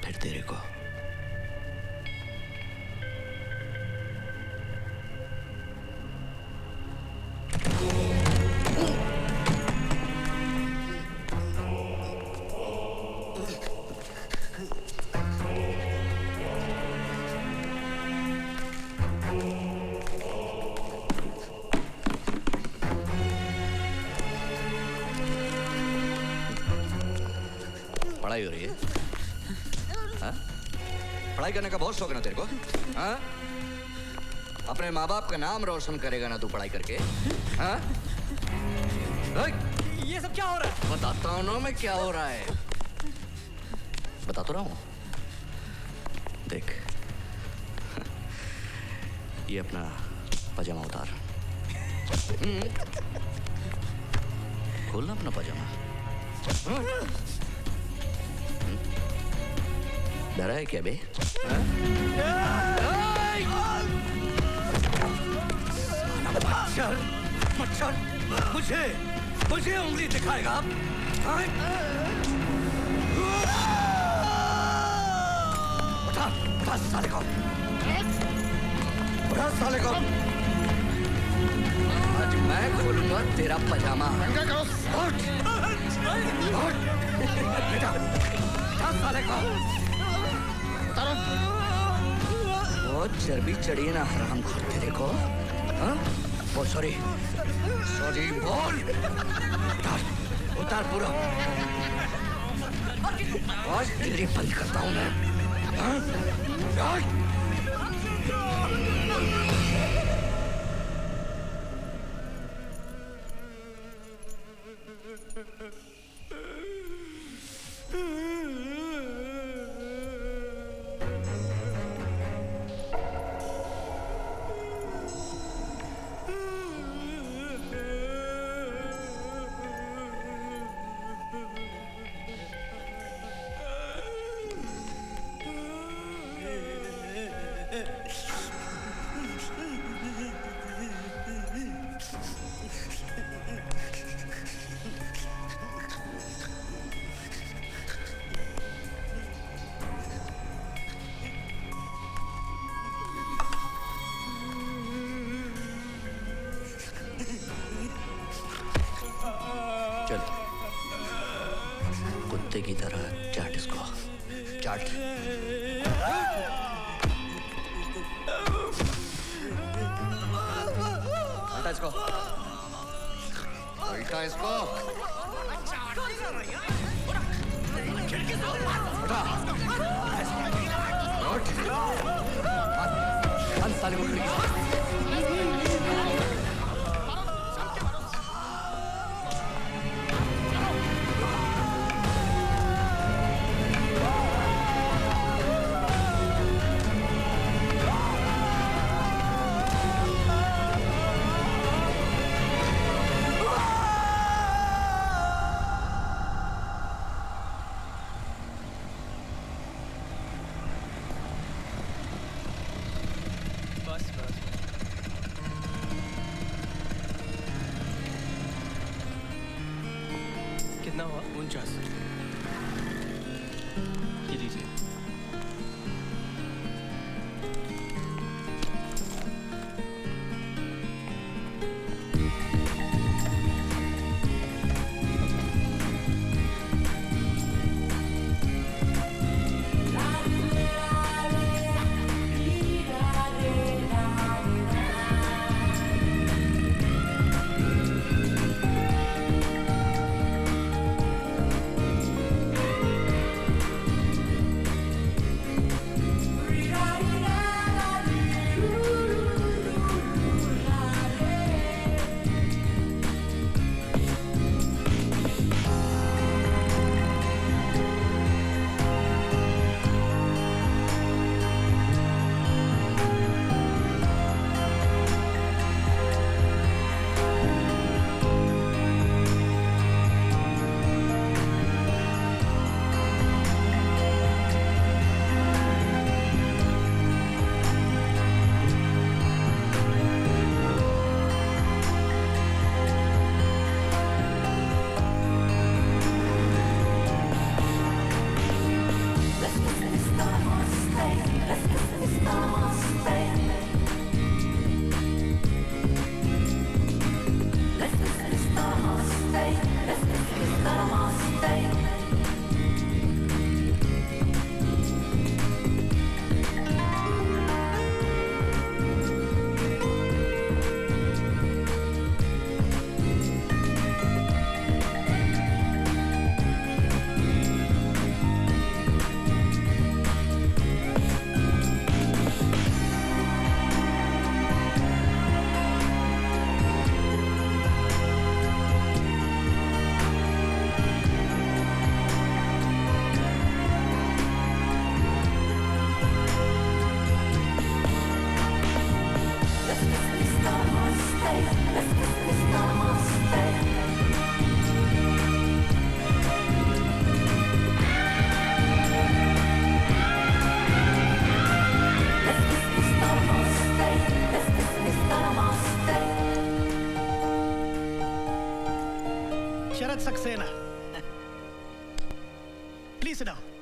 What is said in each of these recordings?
फिर तेरे को पढ़ाई हो रही है? हाँ? पढ़ाई करने का बहुत शौक है ना तेरे को? हाँ? अपने माँ बाप का नाम रोशन करेगा ना तू पढ़ाई करके? हाँ? ये सब क्या हो रहा है? बताता हूँ ना मैं क्या हो रहा है। बता तो रहा हूँ। देख, ये अपना पजामा उतार। खोलना अपना पजामा। डरा है क्या बे? मच्छर, मच्छर, मुझे उंगली दिखाएगा आप? उठा साले को, उठा साले को। आज मैं खोलूंगा तेरा पजामा। उठ, बेटा, उठा साले को। वो चर्बी चढ़ी ना हराम खोर तेरे को? हाँ? ओ सॉरी बोल। उतार पूरा। आज तेरी बंद करता हूँ मैं। हाँ? चल, कुत्ते की तरह चाट इसको, चाट। उल्टा इसको, उल्टा इसको। उठा, उठ, साले को खिड़की। कितना हुआ? 49। ये लीजिए।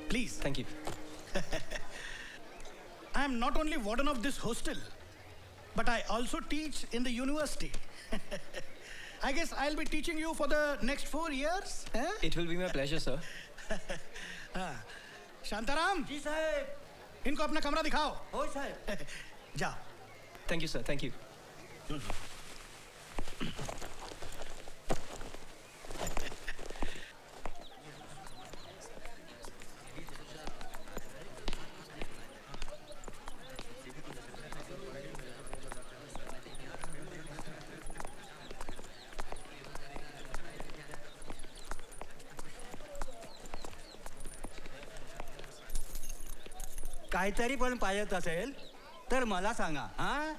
Please. Thank you. I am not only warden of this hostel, but I also teach in the university. I guess I'll be teaching you for the next 4 years. Huh? It will be my pleasure, sir. Shantaram जी साहब। इनको अपना कमरा दिखाओ। हो साहब। जाओ। Thank you, sir. Thank you. काहीतरी पण पाहिजेत असेल तर मला सांगा हा.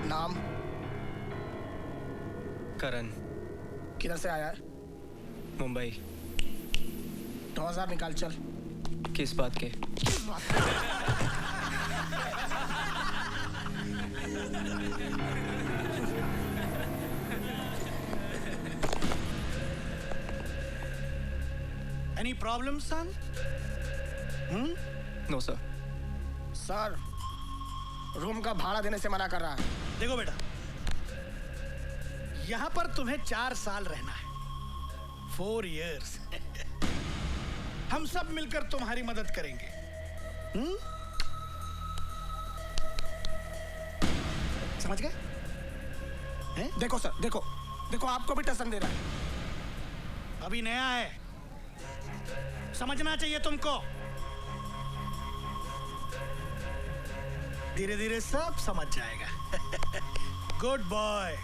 नाम करण, किधर से आया है? मुंबई। 2000 निकाल चल। किस बात के? Any problem, son? No, sir. Sir room का भाड़ा देने से मना कर रहा है। देखो बेटा, यहां पर तुम्हें 4 साल रहना है। 4 years। हम सब मिलकर तुम्हारी मदद करेंगे। समझ गए? हैं? देखो सर, देखो देखो आपको भी टसन दे रहा है। अभी नया है, समझना चाहिए तुमको। धीरे धीरे सब समझ जाएगा। Good boy.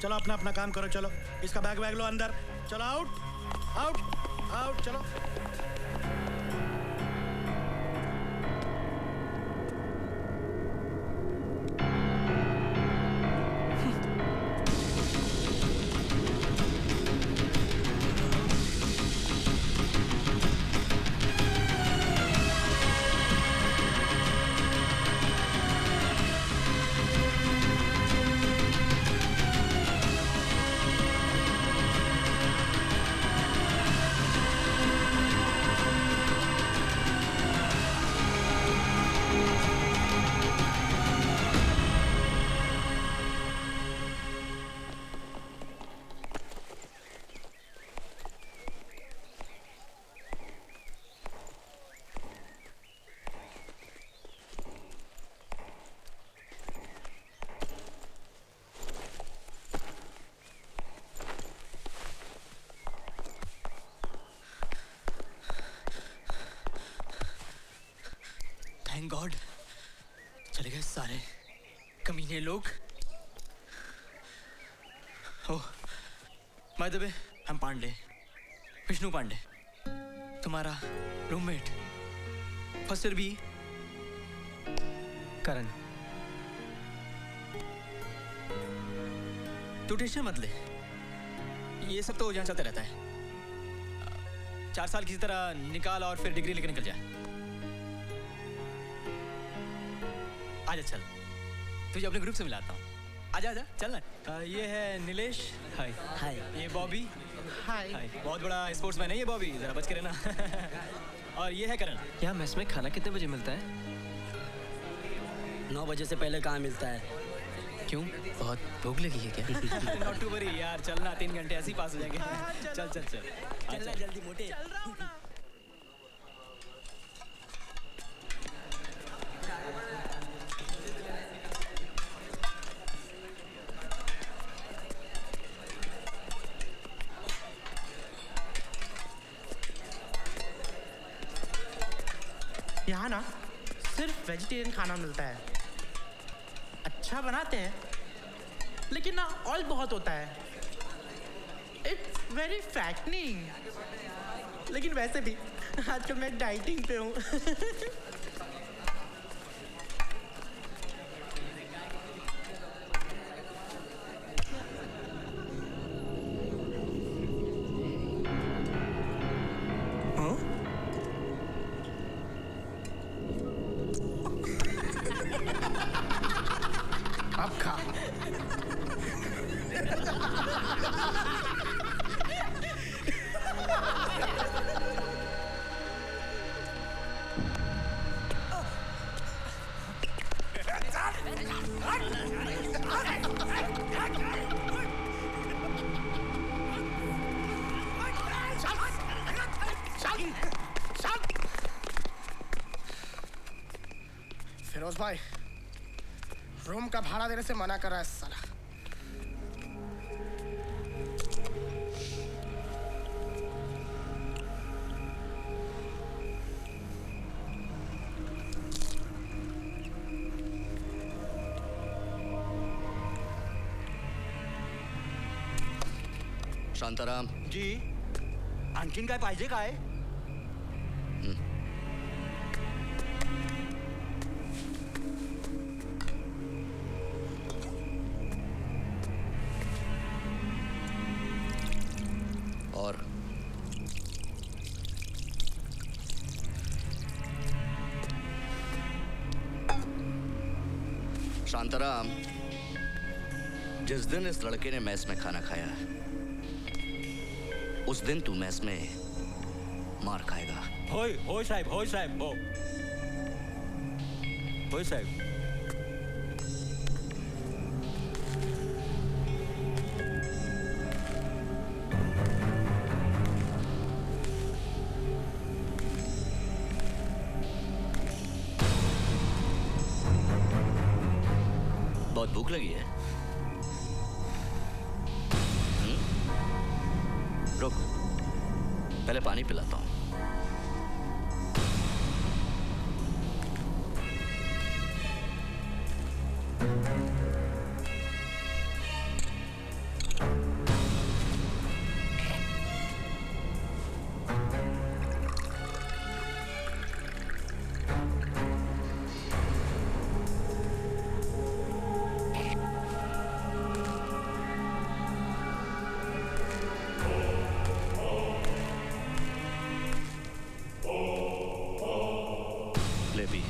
चलो अपना अपना काम करो। चलो इसका बैग लो अंदर। चलो आउट आउट आउट चलो। थैंक गॉड चले गए सारे कमीने लोग। ओह बाय द वे, हम पांडे, विष्णु पांडे, तुम्हारा रूममेट, फर्स्ट ईयर बी। करण, तू टेंशन मत ले, ये सब तो यहाँ चलता रहता है। 4 साल किसी तरह निकाल और फिर डिग्री लेकर निकल जाए। आजा चल, तुझे अपने ग्रुप से मिलाता हूँ। आजा आजा चल ना। ये है नीलेश। हाय हाय। ये बॉबी। हाय। हाय, बहुत बड़ा स्पोर्ट्समैन है ये बॉबी, जरा बच के रहना। और ये है करण। यहाँ मेस में खाना कितने बजे मिलता है? 9 बजे से पहले कहाँ मिलता है? क्यों, बहुत भूख लगी है क्या? नॉट टू वरी यार, चलना 3 घंटे ऐसे ही पास हो जाएंगे। चल चल चल चलना जल्दी मोटे। यहाँ ना सिर्फ वेजिटेरियन खाना मिलता है। अच्छा बनाते हैं लेकिन ना ऑयल बहुत होता है। It's very fattening. लेकिन वैसे भी आजकल मैं डाइटिंग पे हूँ। खा। फिरोज भाई, रूम का भाड़ा देने से मना कर रहा है साला। शांताराम, जी आणखीन काय पाहिजे काय? और शांताराम, जिस दिन इस लड़के ने मैस में खाना खाया उस दिन तू मैस में मार खाएगा। होय होय साहेब, होय साहेब, हो होय साहेब। बहुत भूख लगी है? रुक, पहले पानी पिलाता हूं। ले पी।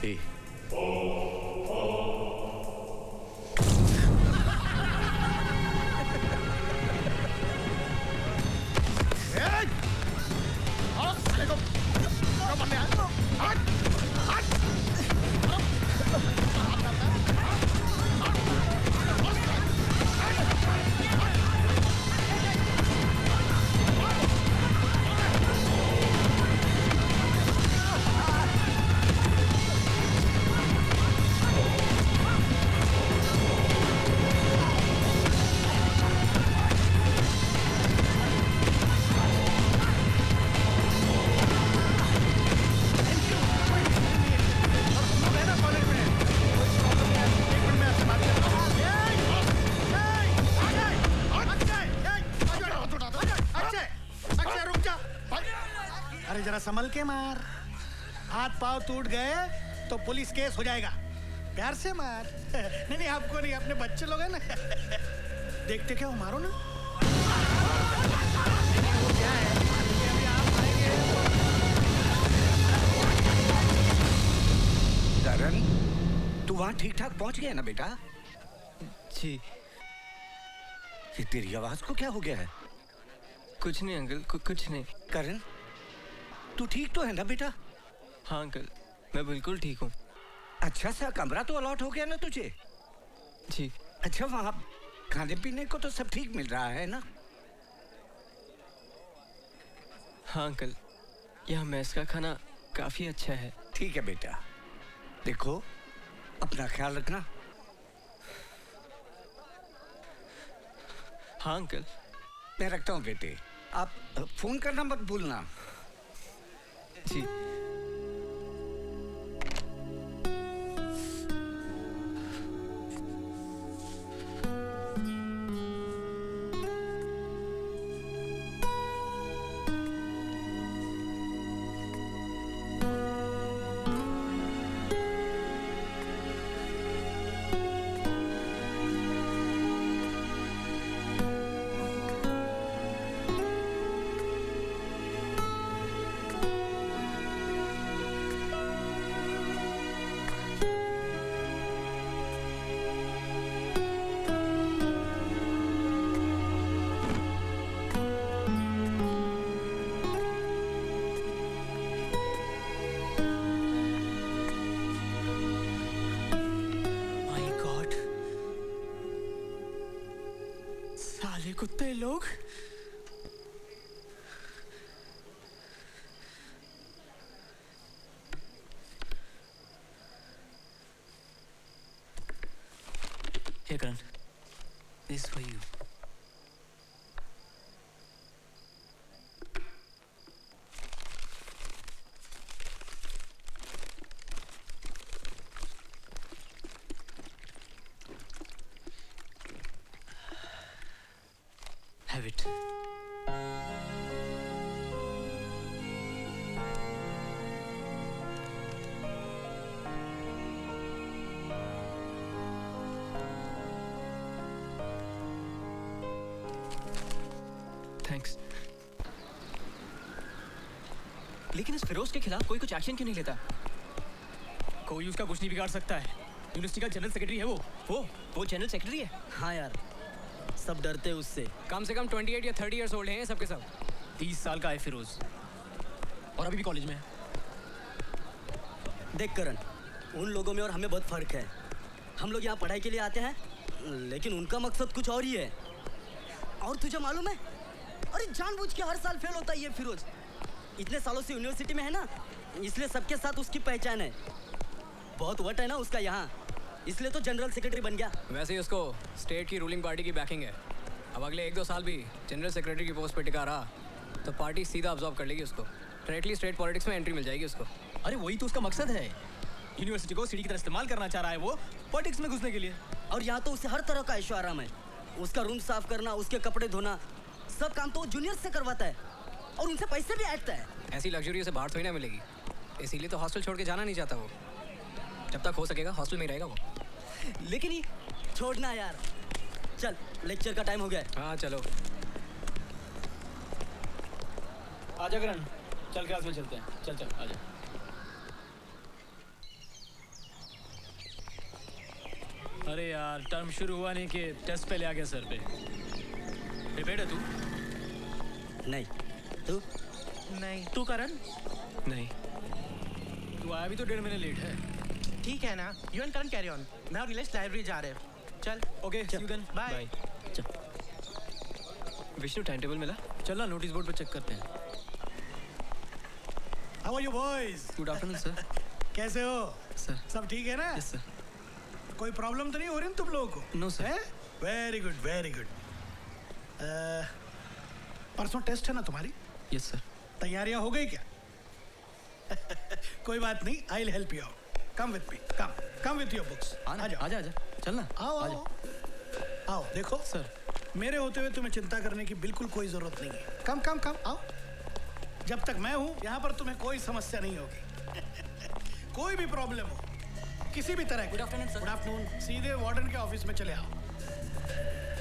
पी। अरे जरा संभल के मार, हाथ पांव टूट गए तो पुलिस केस हो जाएगा। प्यार से मार। नहीं नहीं, आपको नहीं, अपने बच्चे लोग हैं ना। देखते क्या हो, मारो ना। क्या है, अभी आप आएंगे। करण, तू वहां ठीक ठाक पहुंच गया ना बेटा? जी ये तेरी आवाज को क्या हो गया है? कुछ नहीं अंकल, कुछ नहीं। करण, तू ठीक तो है ना बेटा? हाँ अंकल, मैं बिल्कुल ठीक हूँ। अच्छा सा कमरा तो अलॉट हो गया ना तुझे? जी। अच्छा, वहां खाने पीने को तो सब ठीक मिल रहा है ना? हाँ अंकल, यहाँ मेस का खाना काफी अच्छा है। ठीक है बेटा, देखो अपना ख्याल रखना। हाँ अंकल। मैं रखता हूँ बेटे, आप फोन करना मत भूलना। जी। ये लोग Here, Karan. This is for you. Have it. Thanks. लेकिन इस फिरोज के खिलाफ कोई कुछ एक्शन क्यों नहीं लेता? कोई उसका कुछ नहीं बिगाड़ सकता है। यूनिवर्सिटी का जनरल सेक्रेटरी है वो जनरल सेक्रेटरी है। हाँ यार, सब डरते हैं उससे। कम से कम 28 या 30 इयर्स ओल्ड हैं सबके सब। 30 साल का है फिरोज और अभी भी कॉलेज में है। देख करण, उन लोगों में और हमें बहुत फर्क है। हम लोग यहाँ पढ़ाई के लिए आते हैं, लेकिन उनका मकसद कुछ और ही है। और तुझे मालूम है, अरे जानबूझ के हर साल फेल होता है ये फिरोज। इतने सालों से यूनिवर्सिटी में है ना, इसलिए सबके साथ उसकी पहचान है। बहुत वट है ना उसका यहाँ, इसलिए तो जनरल सेक्रेटरी बन गया। वैसे ही उसको स्टेट की रूलिंग पार्टी की बैकिंग है। अब अगले 1-2 साल भी जनरल सेक्रेटरी की पोस्ट पे टिका रहा तो पार्टी सीधा अब्जॉर्ब कर लेगी उसको। डायरेक्टली स्टेट पॉलिटिक्स में एंट्री मिल जाएगी उसको। अरे वही तो उसका मकसद है। यूनिवर्सिटी को सीढ़ी की तरह इस्तेमाल करना चाह रहा है वो पॉलिटिक्स में घुसने के लिए। और यहाँ तो उसे हर तरह का ऐशो आराम है। उसका रूम साफ करना, उसके कपड़े धोना, सब काम तो जूनियर से करवाता है और उनसे पैसे भी ऐंठता है। ऐसी लग्जरी उसे बाहर थोड़ी ना मिलेगी, इसीलिए तो हॉस्टल छोड़ के जाना नहीं चाहता वो। जब तक हो सकेगा हॉस्टल में ही रहेगा वो। लेकिन ये छोड़ना यार। चल, लेक्चर का टाइम हो गया है। हाँ चलो। आजा करण, चल क्लास में चलते हैं। चल आजा। अरे यार, टर्म शुरू हुआ नहीं कि टेस्ट पहले आ गया सर पे। प्रिपेयर्ड है तू? नहीं, तू? नहीं, तू करण? नहीं। तू आया भी तो 1.5 महीने लेट है। ठीक है ना, you and Karan carry on. मैं और नीलेश लाइब्रेरी जा रहे हैं। चल। Okay, see you then. Bye. चल। विष्णु टाइम टेबल मिला? चल ना, नोटिस बोर्ड पे चेक करते हैं। How are you boys? Good afternoon sir. कैसे हो? सर। सब ठीक है ना? Yes sir. कोई प्रॉब्लम तो नहीं हो रही ना तुम लोगों को? No sir. Very good, very good. परसों टेस्ट है ना तुम्हारी? Yes sir. तैयारियां हो गई क्या? कोई बात नहीं, I will help you out. Come with me, come with your books. आ जाओ, आजा आजा, चल ना। आओ आओ आओ। देखो सर, मेरे होते हुए तुम्हें चिंता करने की बिल्कुल कोई जरूरत नहीं है। कम कम कम आओ। जब तक मैं हूं यहाँ पर तुम्हें कोई समस्या नहीं होगी। कोई भी प्रॉब्लम हो, किसी भी तरह की। Good afternoon sir. Good afternoon. सीधे वार्डन के ऑफिस में चले आओ।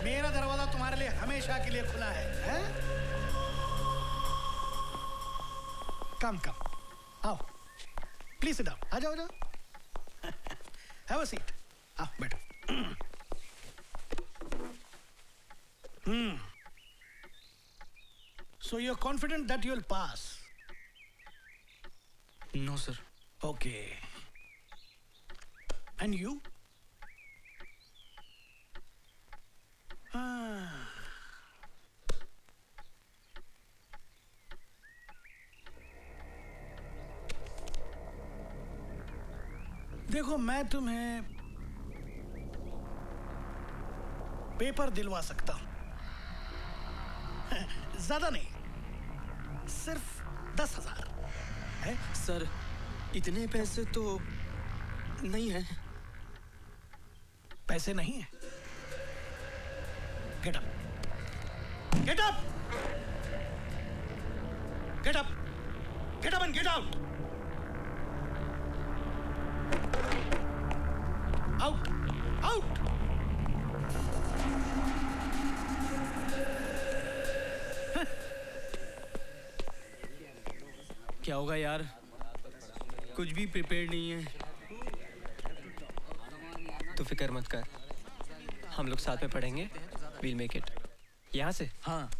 मेरा दरवाजा तुम्हारे लिए हमेशा के लिए खुला है? कम कम आओ, प्लीज सिट डाउन। आ जाओ, आ जाओ। Have a seat. आओ बैठो। So you're confident that you'll pass? No sir. Okay. And you? देखो, मैं तुम्हें पेपर दिलवा सकता हूं। ज्यादा नहीं, सिर्फ 10,000 है। सर, इतने पैसे तो नहीं है। पैसे नहीं है? Get up, get up, get up, get up and get out. Out, out. क्या होगा यार, कुछ भी प्रिपेयर्ड नहीं है। तो फिक्र मत कर, हम लोग साथ में पढ़ेंगे। We'll make it. यहाँ से? हाँ,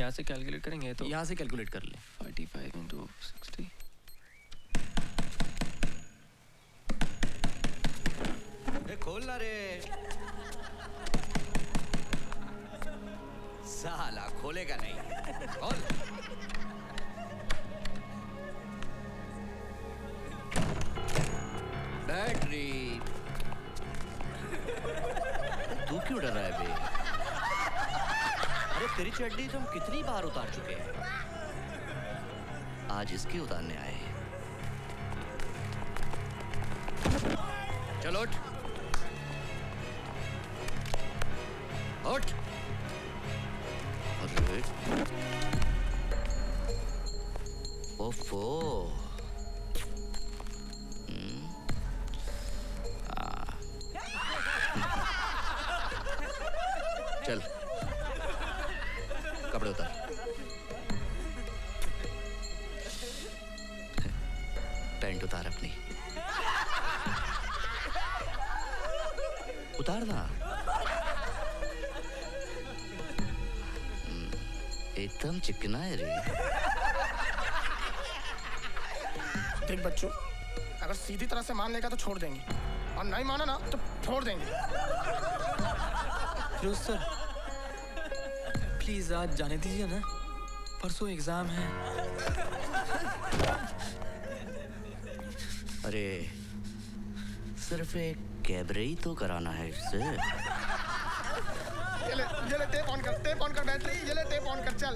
यहाँ से कैलकुलेट करेंगे तो यहाँ से कैलकुलेट कर ले। 45 into 60। खोलना रे। साला खोलेगा नहीं। खोल। बैटरी। तू क्यों डर रहा है बे? अरे तेरी चड्डी तो हम कितनी बार उतार चुके हैं, आज इसकी उतारने आए हैं। चलो उठ। उठ। अरे ओफो। चल कपड़े उतार। पैंट उतार अपनी। उतार ना। एकदम चिकना है रे। देख बच्चों, अगर सीधी तरह से मान लेगा तो छोड़ देंगे, और नहीं माना ना तो फोड़ देंगे। फिरोज सर, प्लीज आज जाने दीजिए ना, परसों एग्जाम है। अरे सिर्फ एक कैबरे ही तो कराना है इससे। ये ले टेप ऑन कर बैटरी, ये ले टेप ऑन कर, चल।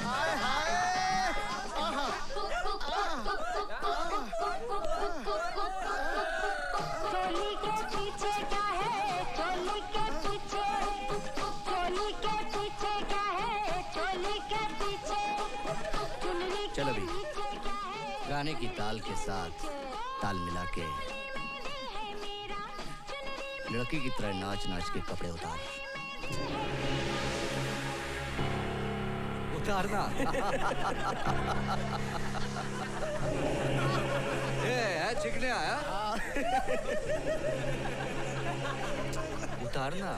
हाय हाय, आहा, चोली के पीछे क्या है, चोली के पीछे, चोली के पीछे क्या है, चोली के पीछे, चुनरी चल अभी के पीछे क्या है, गाने की ताल के साथ ताल मिला के लड़की की तरह नाच नाच के कपड़े उतार। उतारना। है चिकने आया। उतारना।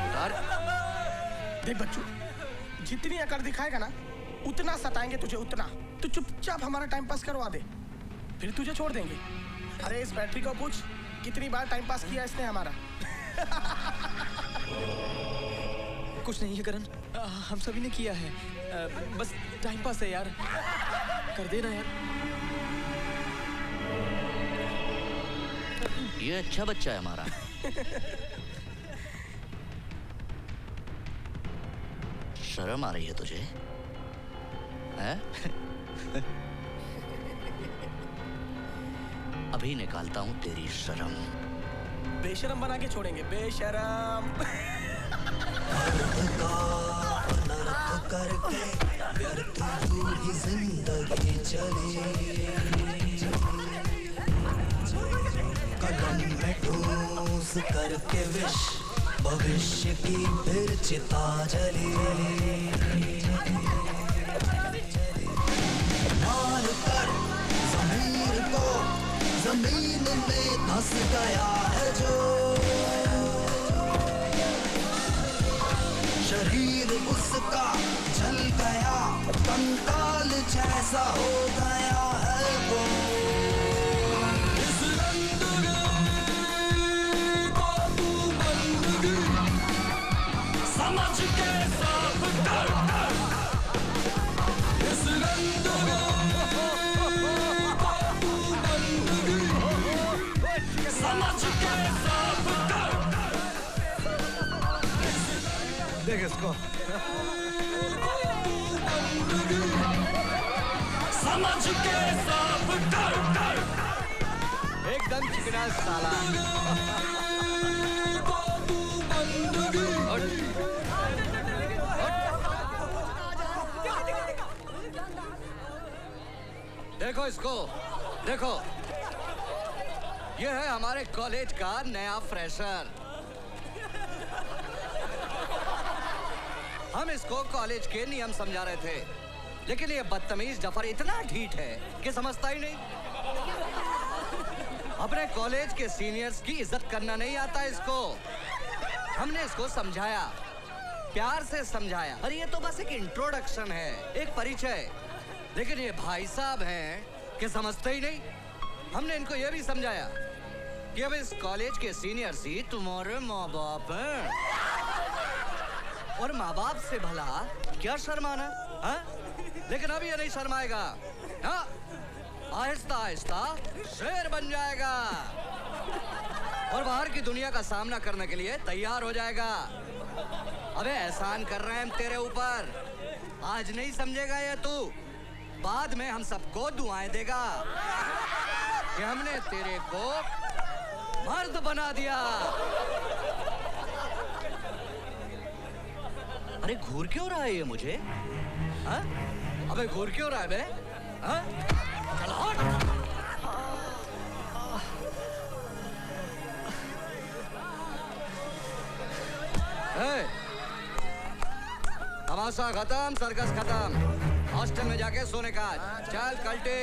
उतार। देख बच्चू, जितनी अकड़ दिखाएगा ना उतना सताएंगे तुझे, उतना। तू चुपचाप हमारा टाइम पास करवा दे, फिर तुझे छोड़ देंगे। अरे इस बैटरी को पूछ कितनी बार टाइम पास किया इसने हमारा। कुछ नहीं है करण, हम सभी ने किया है, बस टाइम पास है यार, कर देना यार। ये अच्छा बच्चा है हमारा। शर्म आ रही है तुझे? है? अभी निकालता हूं तेरी शर्म। बेशरम बना के छोड़ेंगे, बेशरम। करके व्यर्थ पूरी जिंदगी चले, कलम में ठोस करके विश भविष्य की फिर चिता जले। मान कर जमीन को जमीन में धंस गया है जो, शरीर उसका जल गया, कंकाल जैसा हो गया है वो। इस रंग को तू बंदगी समझ के साफ कर, इस रंग को तू बंदगी समझ के साफ कर। देख इसको, समझ के साफ कर, एकदम चिकना साला। देखो इसको, देखो, ये है हमारे कॉलेज का नया फ्रेशर। हम इसको कॉलेज के नियम समझा रहे थे, लेकिन ये बदतमीज जफर इतना ढीठ है कि समझता ही नहीं। अपने कॉलेज के सीनियर्स की इज्जत करना नहीं आता इसको। हमने इसको समझाया, प्यार से समझाया, और ये तो बस एक इंट्रोडक्शन है, एक परिचय। लेकिन ये भाई साहब हैं कि समझते ही नहीं। हमने इनको यह भी समझाया कि अब इस कॉलेज के सीनियर्स ही तुम्हारे माँ बाप हैं, और माँ बाप से भला क्या शर्माना, हाँ? लेकिन अब ये नहीं शर्माएगा, हाँ? आहिस्ता आहिस्ता शेर बन जाएगा और बाहर की दुनिया का सामना करने के लिए तैयार हो जाएगा। अबे एहसान कर रहे हैं हम तेरे ऊपर, आज नहीं समझेगा ये तू, बाद में हम सबको दुआएं देगा कि हमने तेरे को मर्द बना दिया। अरे घूर क्यों रहा है ये मुझे, हाँ? अबे घूर क्यों रहा है बे, हाँ? चल हट। तमाशा खत्म, सर्कस खत्म, हॉस्टल में जाके सोने का। चल कल्टी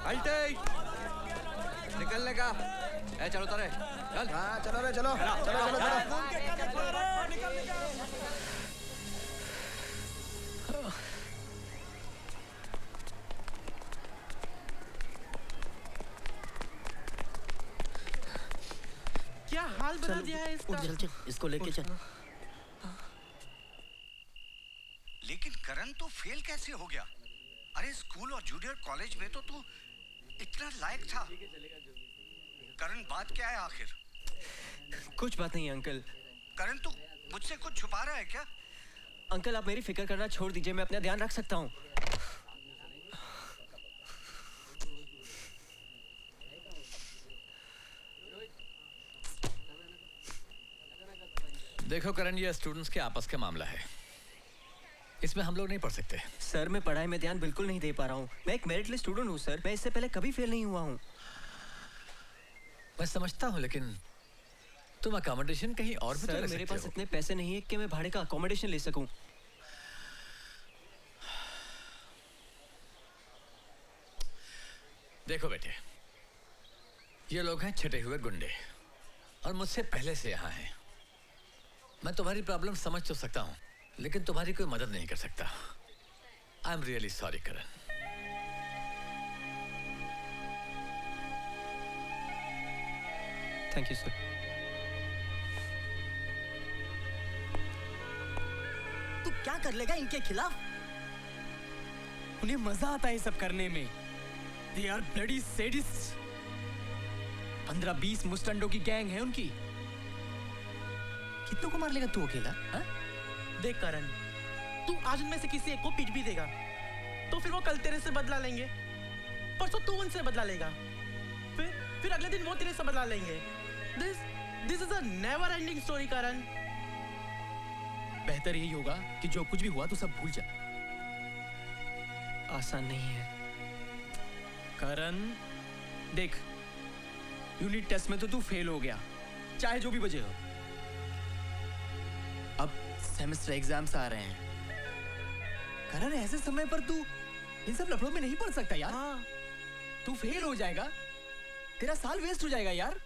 कल्टी निकलने का। ए चलो तारे चल। हाँ चलो रे चलो चलो चलो चलो। क्या हाल बना दिया है इसका? चल चल इसको लेके चल। लेकिन करण तो फेल कैसे हो गया? अरे स्कूल और जूनियर कॉलेज में तो तू इतना लायक था। करण बात क्या है आखिर? कुछ बात नहीं अंकल। करण तू मुझसे कुछ छुपा रहा है क्या? अंकल आप मेरी फिक्र करना छोड़ दीजिए, मैं अपना ध्यान रख सकता हूँ। देखो करण, ये स्टूडेंट्स के आपस का मामला है, इसमें हम लोग नहीं पढ़ सकते। सर मैं पढ़ाई में ध्यान बिल्कुल नहीं दे पा रहा हूँ। मैं एक मेरिट लिस्ट स्टूडेंट हूँ सर, मैं इससे पहले कभी फेल नहीं हुआ हूँ। मैं समझता हूँ, लेकिन तुम अकोमोडेशन कहीं और भी तो ले सर सकते मेरे पास हो। इतने पैसे नहीं है कि मैं भाड़े का अकोमोडेशन ले सकूं। देखो बेटे, ये लोग हैं छटे हुए गुंडे और मुझसे पहले से यहाँ हैं। मैं तुम्हारी प्रॉब्लम समझ तो सकता हूँ, लेकिन तुम्हारी कोई मदद नहीं कर सकता। I am really sorry Karan. Thank you sir. तू क्या कर लेगा इनके खिलाफ? उन्हें मजा आता है सब करने में। They are bloody sadists। 15-20 मुस्टंडों की गैंग है उनकी। कितनों को मार लेगा तू अकेला? हा? देख करण, तू आज उनमें से किसी एक को पीट भी देगा तो फिर वो कल तेरे से बदला लेंगे, परसों तू उनसे बदला लेगा, फिर अगले दिन वो तेरे से बदला लेंगे। This is a never ending story Karan. बेहतर यही होगा कि जो कुछ भी हुआ तो सब भूल जा। आसान नहीं है करण। देख, यूनिट टेस्ट में तो तू फेल हो गया, चाहे जो भी वजह हो। अब सेमेस्टर एग्जाम्स आ रहे हैं करण, ऐसे समय पर तू इन सब लफड़ों में नहीं पड़ सकता यार। हाँ। तू फेल हो जाएगा, तेरा साल वेस्ट हो जाएगा यार।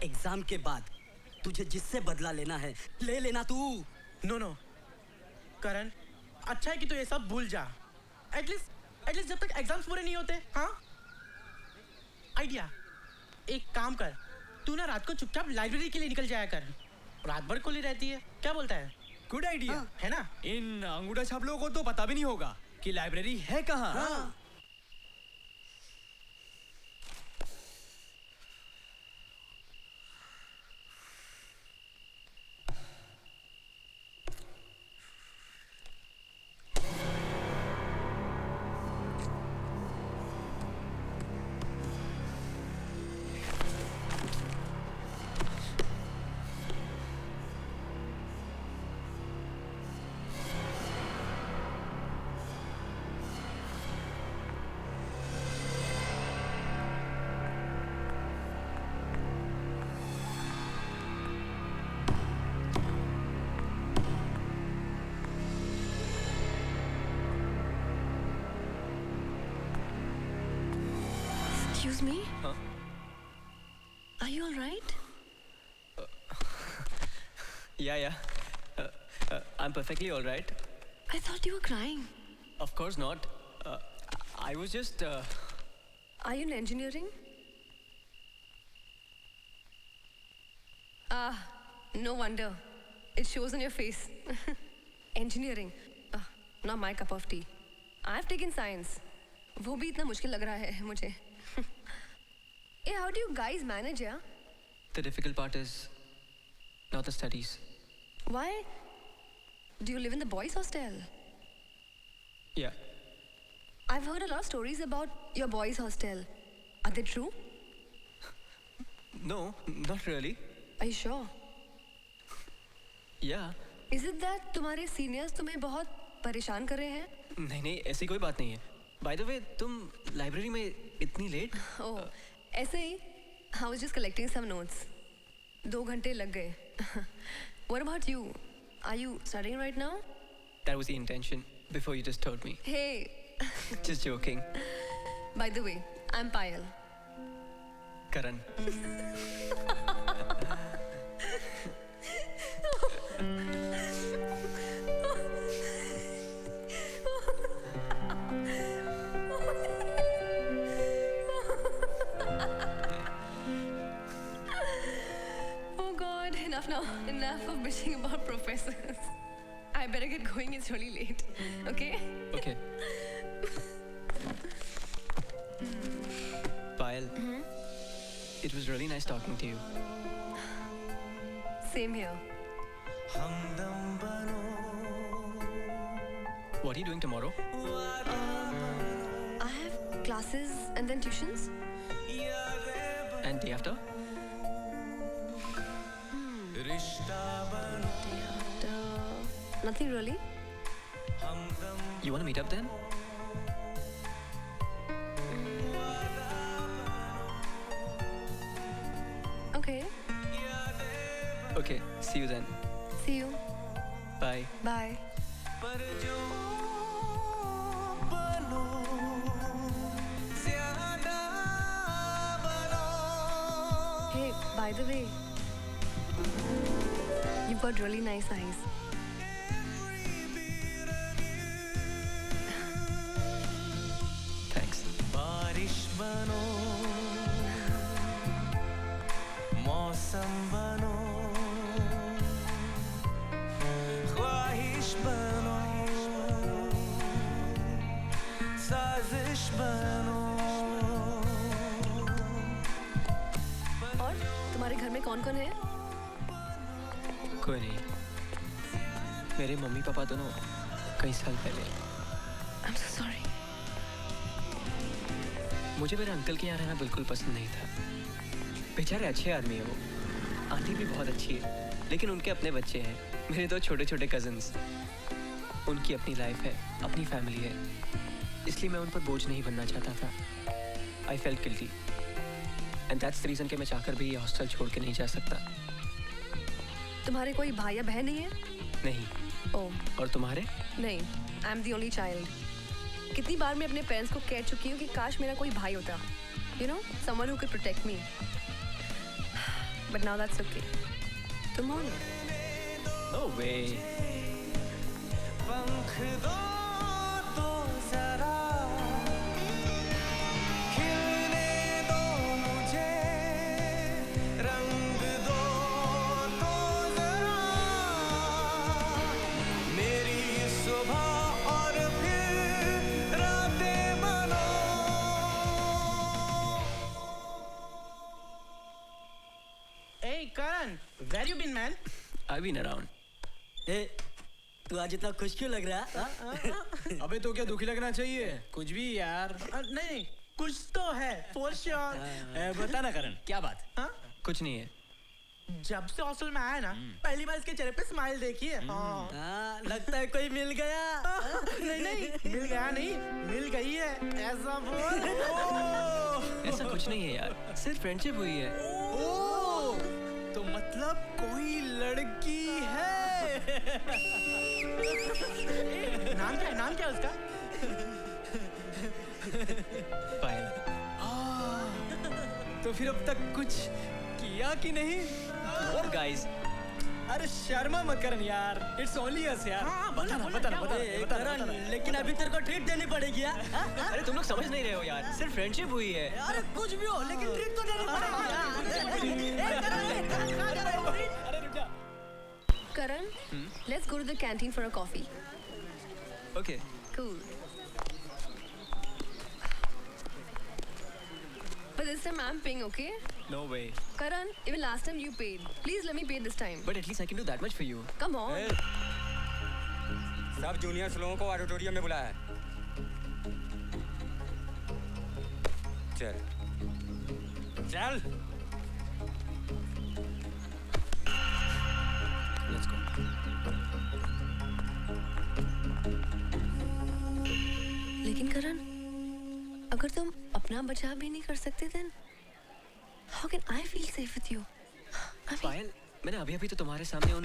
एग्जाम के बाद तुझे जिससे बदला लेना है ले लेना तू। नो करण, अच्छा है कि तू ये सब भूल जा। एटलीस्ट जब तक एग्जाम्स पूरे नहीं होते। हाँ आइडिया, एक काम कर, तू ना रात को चुपचाप लाइब्रेरी के लिए निकल जाया कर, रात भर खुली रहती है। क्या बोलता है? Good idea. हाँ, है ना? इन अंगूठा छाप लोगों को तो पता भी नहीं होगा कि लाइब्रेरी है कहाँ। हाँ। Excuse me? Huh? Are you all right? Yeah. I'm perfectly all right. I thought you were crying. Of course not. I was just. Are you in engineering? No wonder. It shows on your face. Engineering. Not my cup of tea. I've taken science. वो भी इतना मुश्किल लग रहा है मुझे. Hey, how do you guys manage, yeah? The difficult part is not the studies. Why? Do you live in the boys' hostel? Yeah. I've heard a lot of stories about your boys' hostel. Are they true? No, not really. Are you sure? Yeah. Is it that तुम्हारे seniors तुम्हें बहुत परेशान कर रहे हैं? नहीं, ऐसी कोई बात नहीं है. By the way, तुम लाइब्रेरी में इतनी लेट? Oh, ऐसे ही. I was just collecting some notes. 2 घंटे लग गए. What about you? Are you studying right now? That was the intention before you just told me. Hey. Just joking. By the way, I'm Payal. Karan. Oh God, enough now. Enough of bitching about professors. I better get going, it's really late. Okay? Okay. Payal, it was really nice talking to you. Same here. What are you doing tomorrow? I have classes and then tuitions. And day after? Day after... Nothing really. You want to meet up then? Okay. Okay, see you then. See you. Bye. Bye. Hey, by the way, you've got really nice eyes. Thanks. बारिश बनो मौसम बनो ख्वाहिश बनो साजिश बनो और तुम्हारे घर में कौन कौन है? कोई नहीं. मेरे मम्मी पापा दोनों कई साल पहले. I'm so sorry. मुझे मेरे अंकल के यहाँ रहना बिल्कुल पसंद नहीं था. बेचारे अच्छे आदमी है वो. आंटी भी बहुत अच्छी है, लेकिन उनके अपने बच्चे हैं. मेरे 2 छोटे छोटे कजन्स. उनकी अपनी लाइफ है, अपनी फैमिली है. इसलिए मैं उन पर बोझ नहीं बनना चाहता था. I felt guilty. And that's the reason कि मैं चाहकर भी ये हॉस्टल छोड़ के नहीं जा सकता. तुम्हारे कोई भाई या बहन नहीं है? नहीं. ओह. और तुम्हारे? नहीं. I am the only child. कितनी बार मैं अपने पेरेंट्स को कह चुकी हूँ कि काश मेरा कोई भाई होता. You know, someone who could protect me. But now that's okay. तुम हो ना? No way. पंख दो तो जरा खिलने दो मुझे रंग दो तो जरा मेरी सुबह और फिर रातें बनो. Hey, Karan, where you been, man? I've been around. ए, तू आज इतना खुश क्यों लग रहा है? अबे तो क्या दुखी लगना चाहिए? कुछ भी यार. नहीं, कुछ तो है, for sure. बता ना करण, क्या बात? हाँ? कुछ नहीं है. जब से हॉस्टल में आया ना, पहली बार इसके चेहरे पे स्माइल देखी है. हाँ, लगता है कोई मिल गया. नहीं, मिल गया नहीं, मिल गई है. ऐसा बोल. ऐसा कुछ नहीं है यार, सिर्फ फ्रेंडशिप हुई है. तो मतलब कोई लड़की है. नाम क्या है उसका? पायल. तो फिर अब तक कुछ किया कि नहीं? What guys? अरे शर्मा मत करन यार, इट्स ओनली अस यार। बता करण, लेकिन अभी तेरे को ट्रीट देनी पड़ेगी यार। अरे तुम लोग समझ नहीं रहे हो यार, सिर्फ फ्रेंडशिप हुई है। अरे कुछ भी हो, लेकिन ट्रीट तो देनी पड़ेगी। Karan, let's go to the canteen for a coffee. Okay. Cool. But this time I'm paying, okay? No way. Karan, even last time you paid. Please let me pay this time. But at least I can do that much for you. Come on. सब juniors लोगों को auditorium में बुलाया है। चल चल। Let's go. लेकिन करण, अगर तुम अपना बचाव भी नहीं कर सकते then how can I feel safe with you? पायल, मैंने अभी तो तुम्हारे सामने उन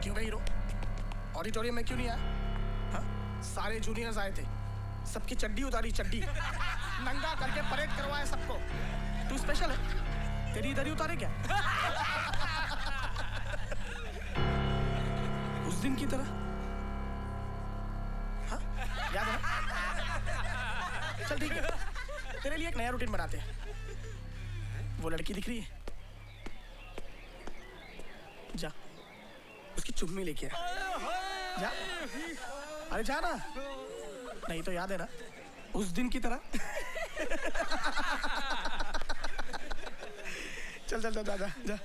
क्यों गई हीरो? ऑडिटोरियम में क्यों नहीं आया? हाँ? सारे जूनियर्स आए थे, सबकी चड्डी उतारी, चड्डी नंगा करके परेड करवाया सबको। तू स्पेशल है, तेरी इधर ही उतारे क्या? उस दिन की तरह। हाँ? याद है ना? चल ठीक है, तेरे लिए एक नया रूटीन बनाते हैं। वो लड़की दिख रही है, जा उसकी चुम्मी लेके आ। जा, अरे जा ना, नहीं तो याद है ना उस दिन की तरह। चल चल चल जा जा जा।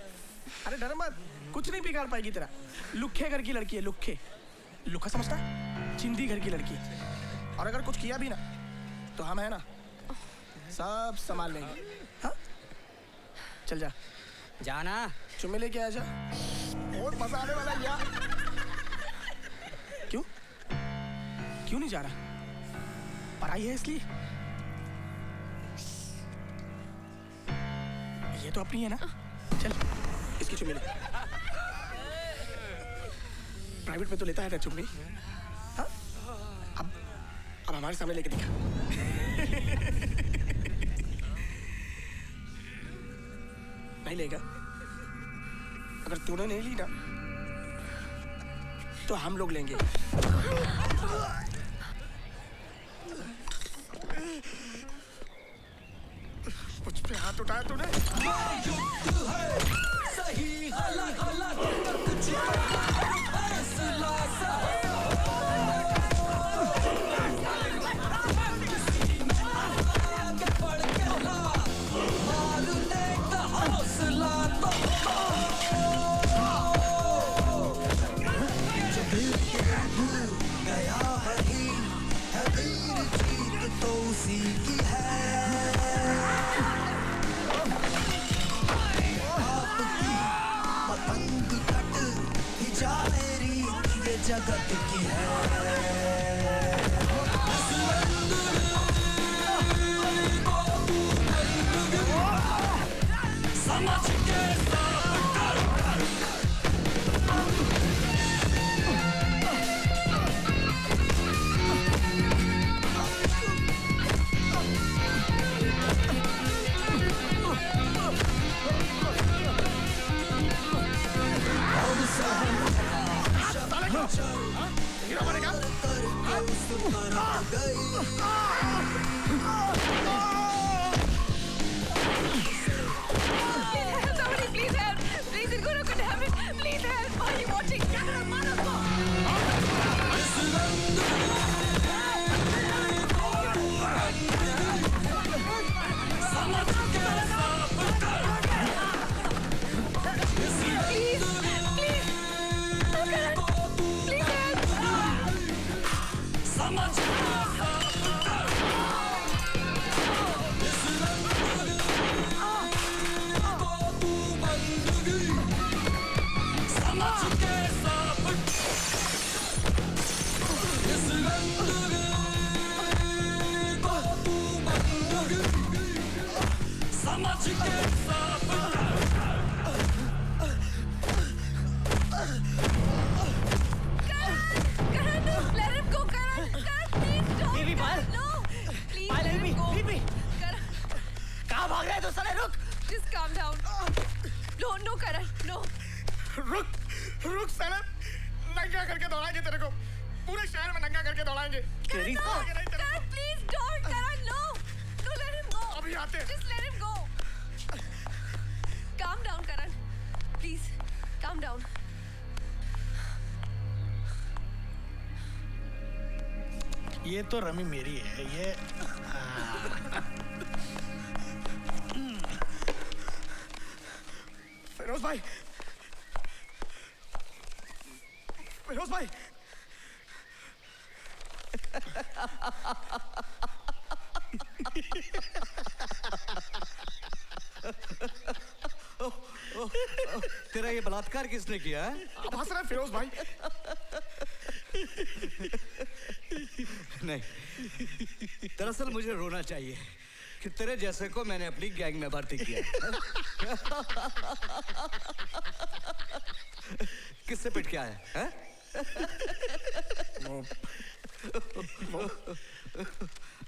अरे डर मत, कुछ नहीं बिगाड़ पाएगी तेरा। लुखे घर की लड़की है, लुखे। लुखा समझता है? चिंदी घर की लड़की। और अगर कुछ किया भी ना तो हम है ना, सब संभाल लेंगे। हाँ? चल जा जाना, चुम्मे लेके आ जा। बहुत मजा आने वाला है यार। क्यों क्यों नहीं जा रहा? पढ़ाई है इसलिए? ये तो अपनी है ना। चल इसकी चुम्मी ले। प्राइवेट में तो लेता है ना चुम्मी। हाँ? अब हमारे सामने लेके दिखा। नहीं लेगा? अगर तूने नहीं ली ना तो हम लोग लेंगे। मुझ पे हाथ उठाया तूने? सही हालत जगत की है। समझ के Somebody please help! Please, it's gonna condemn it! Please help! Are you watching? Camera, कहाँ भाग रहे हैं? तो साले रुक। Just calm down. No, Karan, no. रुक साला, नंगा करके दौड़ाएंगे तेरे को, पूरे शहर में नंगा करके दौड़ाएंगे। Karan, Karan, please don't, Karan, no. No, let him go. अभी आते हैं। Just let him go. Calm down, Karan. Please, calm down. ये तो रमी मेरी है, ये फिरोज भाई, फिरोज भाई, तेरा ये बलात्कार किसने किया है? आप हंस रहे हैं फिरोज भाई? नहीं, दरअसल मुझे रोना चाहिए कि तेरे जैसे को मैंने अपनी गैंग में भर्ती किया। किससे पिट के आया है?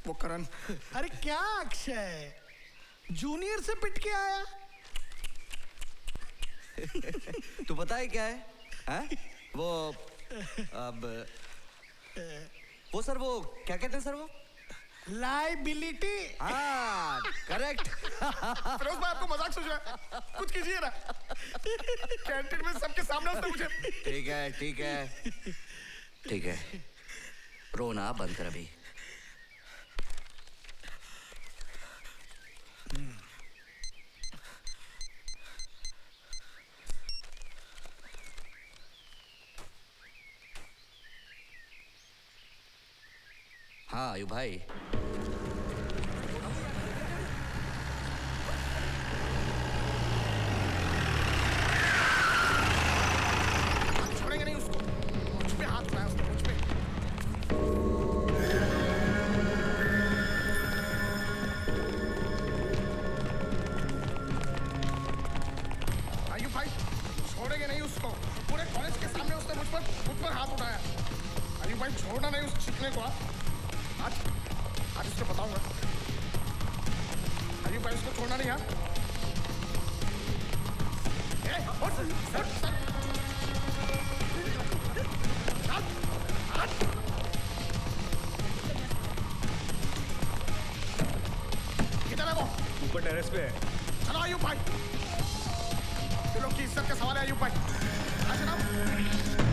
वो करण। अरे क्या अक्षय, जूनियर से पिट के आया? तू पता है क्या है? हैं? वो सर, वो क्या कहते हैं सर, वो लाइबिलिटी। हाँ, करेक्ट। फिरोज भाई आपको मजाक सोच रहा है? कुछ कीजिए ना। कैंटीन में सबके सामने उसने मुझे। ठीक है, ठीक है, ठीक है, रोना बंद कर अभी। हाँ आयु भाई, छोड़ेंगे नहीं उसको। मुझ पे हाथ उठाया उसने, मुझ पे। आयु भाई, छोड़ेंगे नहीं उसको। पूरे कॉलेज के सामने उसने मुझ पर हाथ उठाया। आयु भाई, छोड़ना नहीं उस चिकने को। आज उसको बताऊंगा। अभी भाई उसको छोड़ना नहीं। किधर है वो? ऊपर टेरेस पे है। चलो आयुब भाई, तुम लोग की इज्जत का सवाल है आयुब भाई। आ जनाब।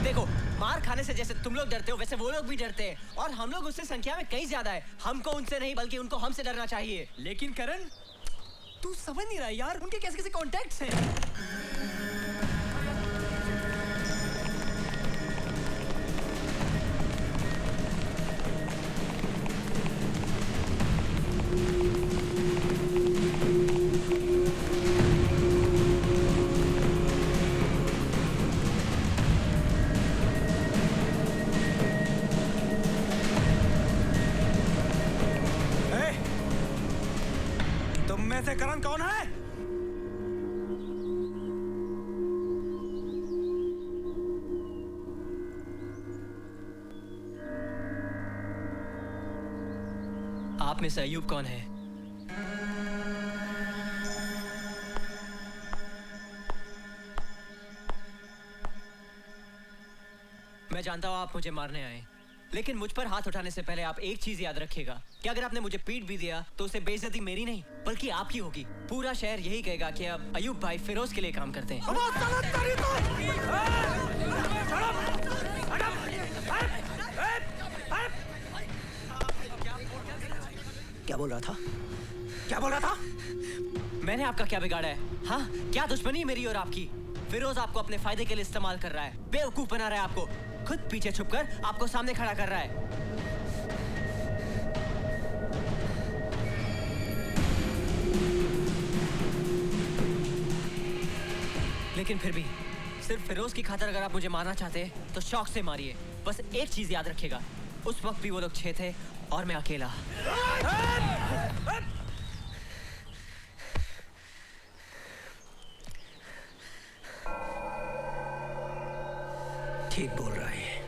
देखो, मार खाने से जैसे तुम लोग डरते हो वैसे वो लोग भी डरते हैं, और हम लोग उससे संख्या में कहीं ज्यादा है। हमको उनसे नहीं बल्कि उनको हमसे डरना चाहिए। लेकिन करण, तू समझ नहीं रहा यार, उनके कैसे कैसे कॉन्टैक्ट्स हैं। तुम में से करण कौन है? आप में से अयूब कौन है? मैं जानता हूं आप मुझे मारने आए, लेकिन मुझ पर हाथ उठाने से पहले आप एक चीज याद रखिएगा कि अगर आपने मुझे पीट भी दिया तो उसे बेइज्जती मेरी नहीं बल्कि आपकी होगी। पूरा शहर यही कहेगा कि अब अयूब भाई फिरोज के लिए काम करते हैं। क्या बोल रहा था? क्या बोल रहा था? मैंने आपका क्या बिगाड़ा है? हाँ, क्या दुश्मनी है मेरी और आपकी? फिरोज आपको अपने फायदे के लिए इस्तेमाल कर रहा है, बेवकूफ बना रहा है आपको, खुद पीछे छुपकर आपको सामने खड़ा कर रहा है। लेकिन फिर भी सिर्फ फिरोज की खातिर अगर आप मुझे मारना चाहते हैं तो शौक से मारिए। बस एक चीज याद रखिएगा, उस वक्त भी वो लोग 6 थे और मैं अकेला। ठीक बोल रहा है,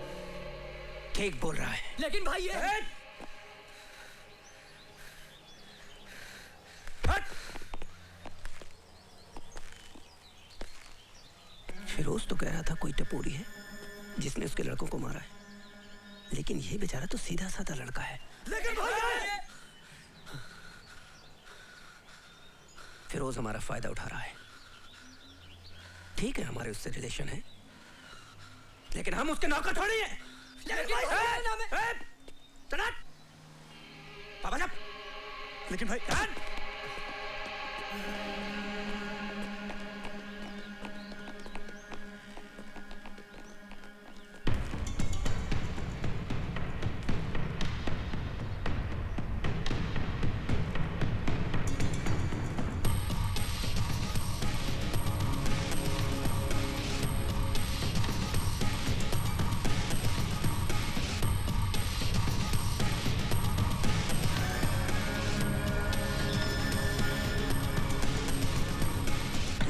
ठीक बोल रहा है। लेकिन भाई ये फिरोज तो कह रहा था कोई टपोरी है जिसने उसके लड़कों को मारा है, लेकिन ये बेचारा तो सीधा साधा लड़का है। लेकिन भाई फिरोज हमारा फायदा उठा रहा है। ठीक है, हमारे उससे रिलेशन है, लेकिन हम उसके नौकर थोड़ी हैं। लेकिन भाई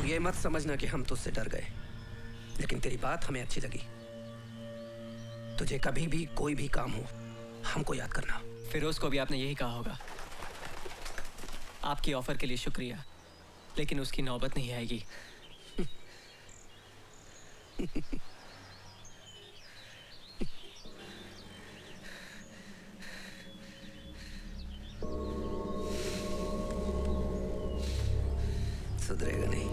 ये मत समझना कि हम तुझसे डर गए, लेकिन तेरी बात हमें अच्छी लगी। तुझे कभी भी कोई भी काम हो हमको याद करना। फिरोज को भी आपने यही कहा होगा। आपकी ऑफर के लिए शुक्रिया, लेकिन उसकी नौबत नहीं आएगी। सुधरेगा नहीं।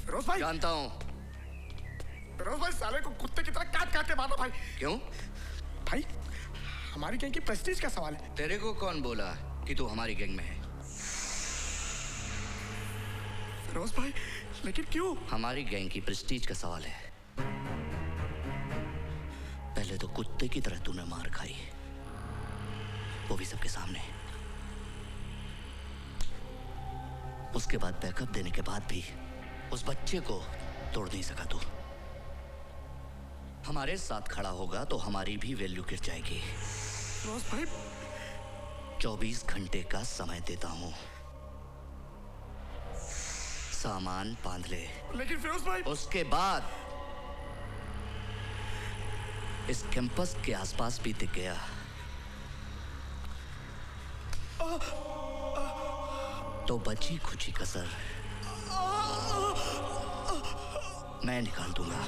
फिरोज भाई जानता हूं। फिरोज भाई साले को कुत्ते की तरह काट काट के मारो भाई। क्यों? भाई हमारी गैंग की प्रेस्टीज का सवाल है। तेरे को कौन बोला कि तू हमारी गैंग में है? फिरोज भाई लेकिन क्यों? हमारी गैंग की प्रेस्टीज का सवाल है। पहले तो कुत्ते की तरह तूने मार खाई, वो भी सबके सामने। उसके बाद बैकअप देने के बाद भी उस बच्चे को तोड़ नहीं सका तू। हमारे साथ खड़ा होगा तो हमारी भी वैल्यू गिर जाएगी। फिरोज भाई 24 घंटे का समय देता हूं, सामान बांध ले। लेकिन फिरोज भाई उसके बाद इस कैंपस के आसपास भी दिख गया तो बची खुची कसर मैं निकाल दूंगा।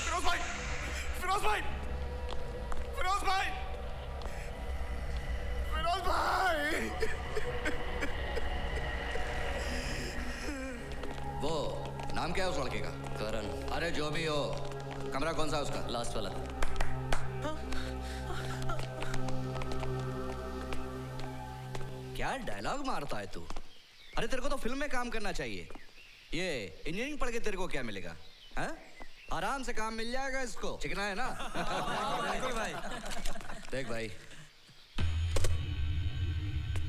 फिरोज भाई फिरोज भाई फिरोज भाई फिरोज भाई वो नाम क्या है उस लड़के का? करण। अरे जो भी हो, कमरा कौन सा है उसका? लास्ट वाला। क्या डायलॉग मारता है तू? अरे तेरे को तो फिल्म में काम करना चाहिए। ये इंजीनियरिंग पढ़ के तेरे को क्या मिलेगा? हाँ? आराम से काम मिल जाएगा इसको। चिकना है ना? भाई देख भाई,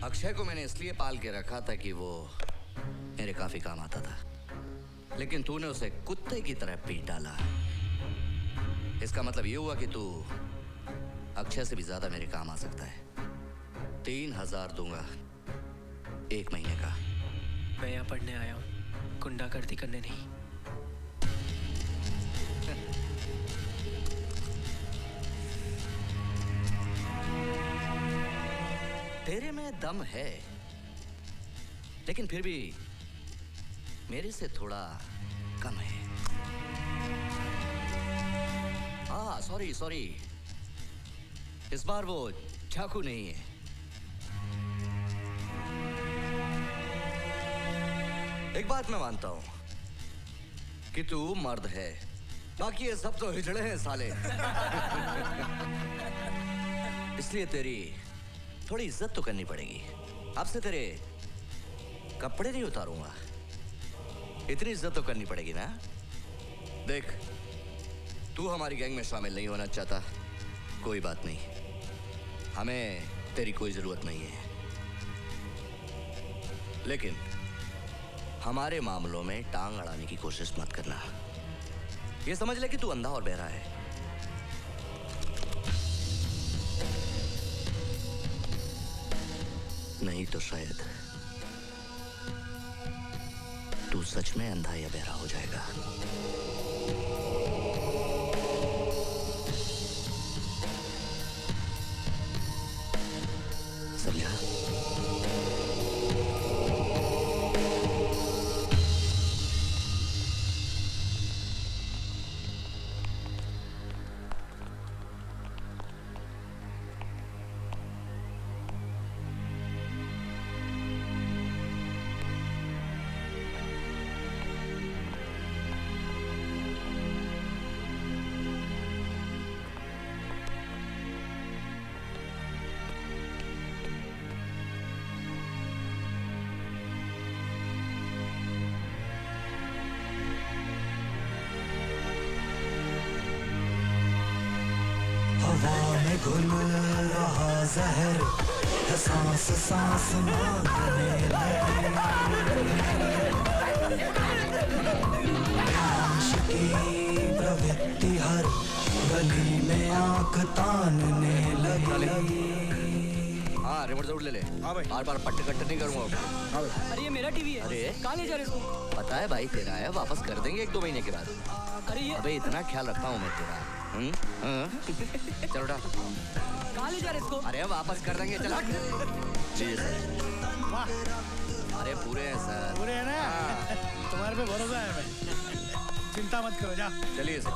अक्षय को मैंने इसलिए पाल के रखा था कि वो मेरे काफी काम आता था, लेकिन तूने उसे कुत्ते की तरह पीट डाला। इसका मतलब ये हुआ कि तू अक्षय से भी ज्यादा मेरे काम आ सकता है। 3000 दूंगा 1 महीने का। मैं यहाँ पढ़ने आया हूँ, गुंडागर्दी करने नहीं। तेरे में दम है, लेकिन फिर भी मेरे से थोड़ा कम है। सॉरी, इस बार वो चाकू नहीं है। एक बात मैं मानता हूं कि तू मर्द है, बाकी ये सब तो हिजड़े हैं साले। इसलिए तेरी थोड़ी इज्जत तो करनी पड़ेगी। अब से तेरे कपड़े नहीं उतारूंगा, इतनी इज्जत तो करनी पड़ेगी ना। देख, तू हमारी गैंग में शामिल नहीं होना चाहता, कोई बात नहीं, हमें तेरी कोई जरूरत नहीं है। लेकिन हमारे मामलों में टांग अड़ाने की कोशिश मत करना। ये समझ ले कि तू अंधा और बहरा है। नहीं तो शायद सच में अंधा या बहरा हो जाएगा। समझा? हवा में घुल रहा जहर है, सांस सांस मांगने आश की प्रवृत्ति हर गली में आंख तानने लगी। हाँ रिमोट जरूर ले ले। हाँ भाई। बार बार पट्टे कट्टे नहीं करूँगा। हाँ भाई। अरे ये मेरा टीवी है। अरे कहाँ ले जा रहे इसको? पता है भाई तेरा है, वापस कर देंगे 1-2 महीने के बाद। अरे ये अबे इतना ख्याल रखता हूँ मैं तेरा। चलो उठा। कहाँ ले जा रहे इसको? अरे वापस कर देंगे, चला। जी सर। अरे पूरे हैं सर। पूरे हैं ना? तुम्हारे पे भरोसा है मैं। चिंता मत करो, जा। चलिए सर।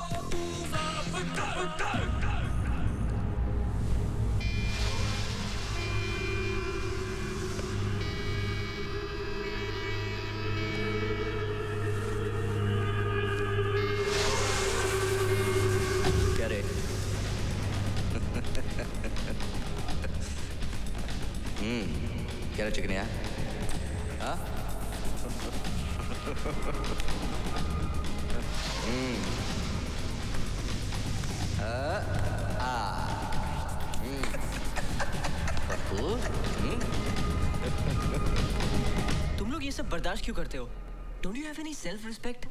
क्या रे? क्या रे चिकनिया? हाँ? पप्पू? तुम लोग ये सब बर्दाश्त क्यों करते हो? Don't you have any self respect?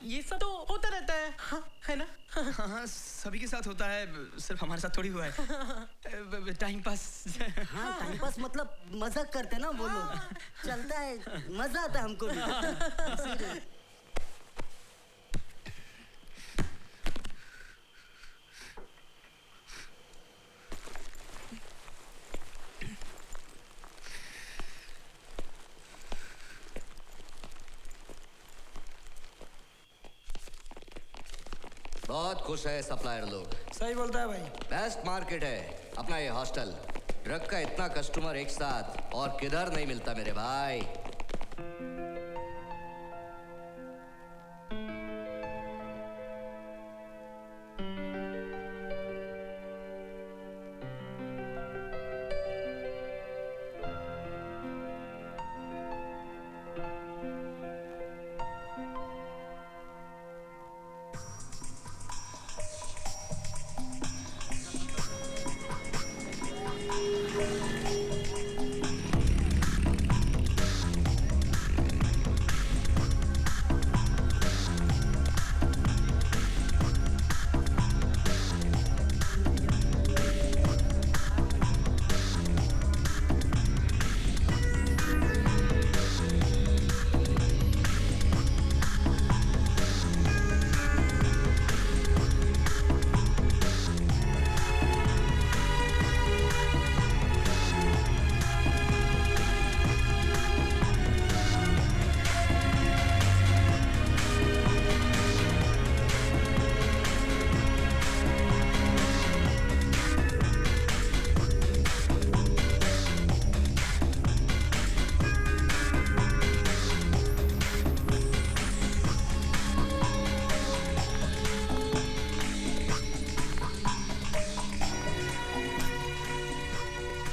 ये सब तो होता रहता है, हाँ, है ना? हाँ सभी के साथ होता है, सिर्फ हमारे साथ थोड़ी हुआ है। Time pass. हाँ टाइम पास मतलब मजाक करते हैं ना वो लोग। चलता है, मजा आता है हमको भी। बहुत खुश है सप्लायर लोग। सही बोलता है भाई। बेस्ट मार्केट है अपना ये हॉस्टल। ड्रग का इतना कस्टमर एक साथ और किधर नहीं मिलता मेरे भाई।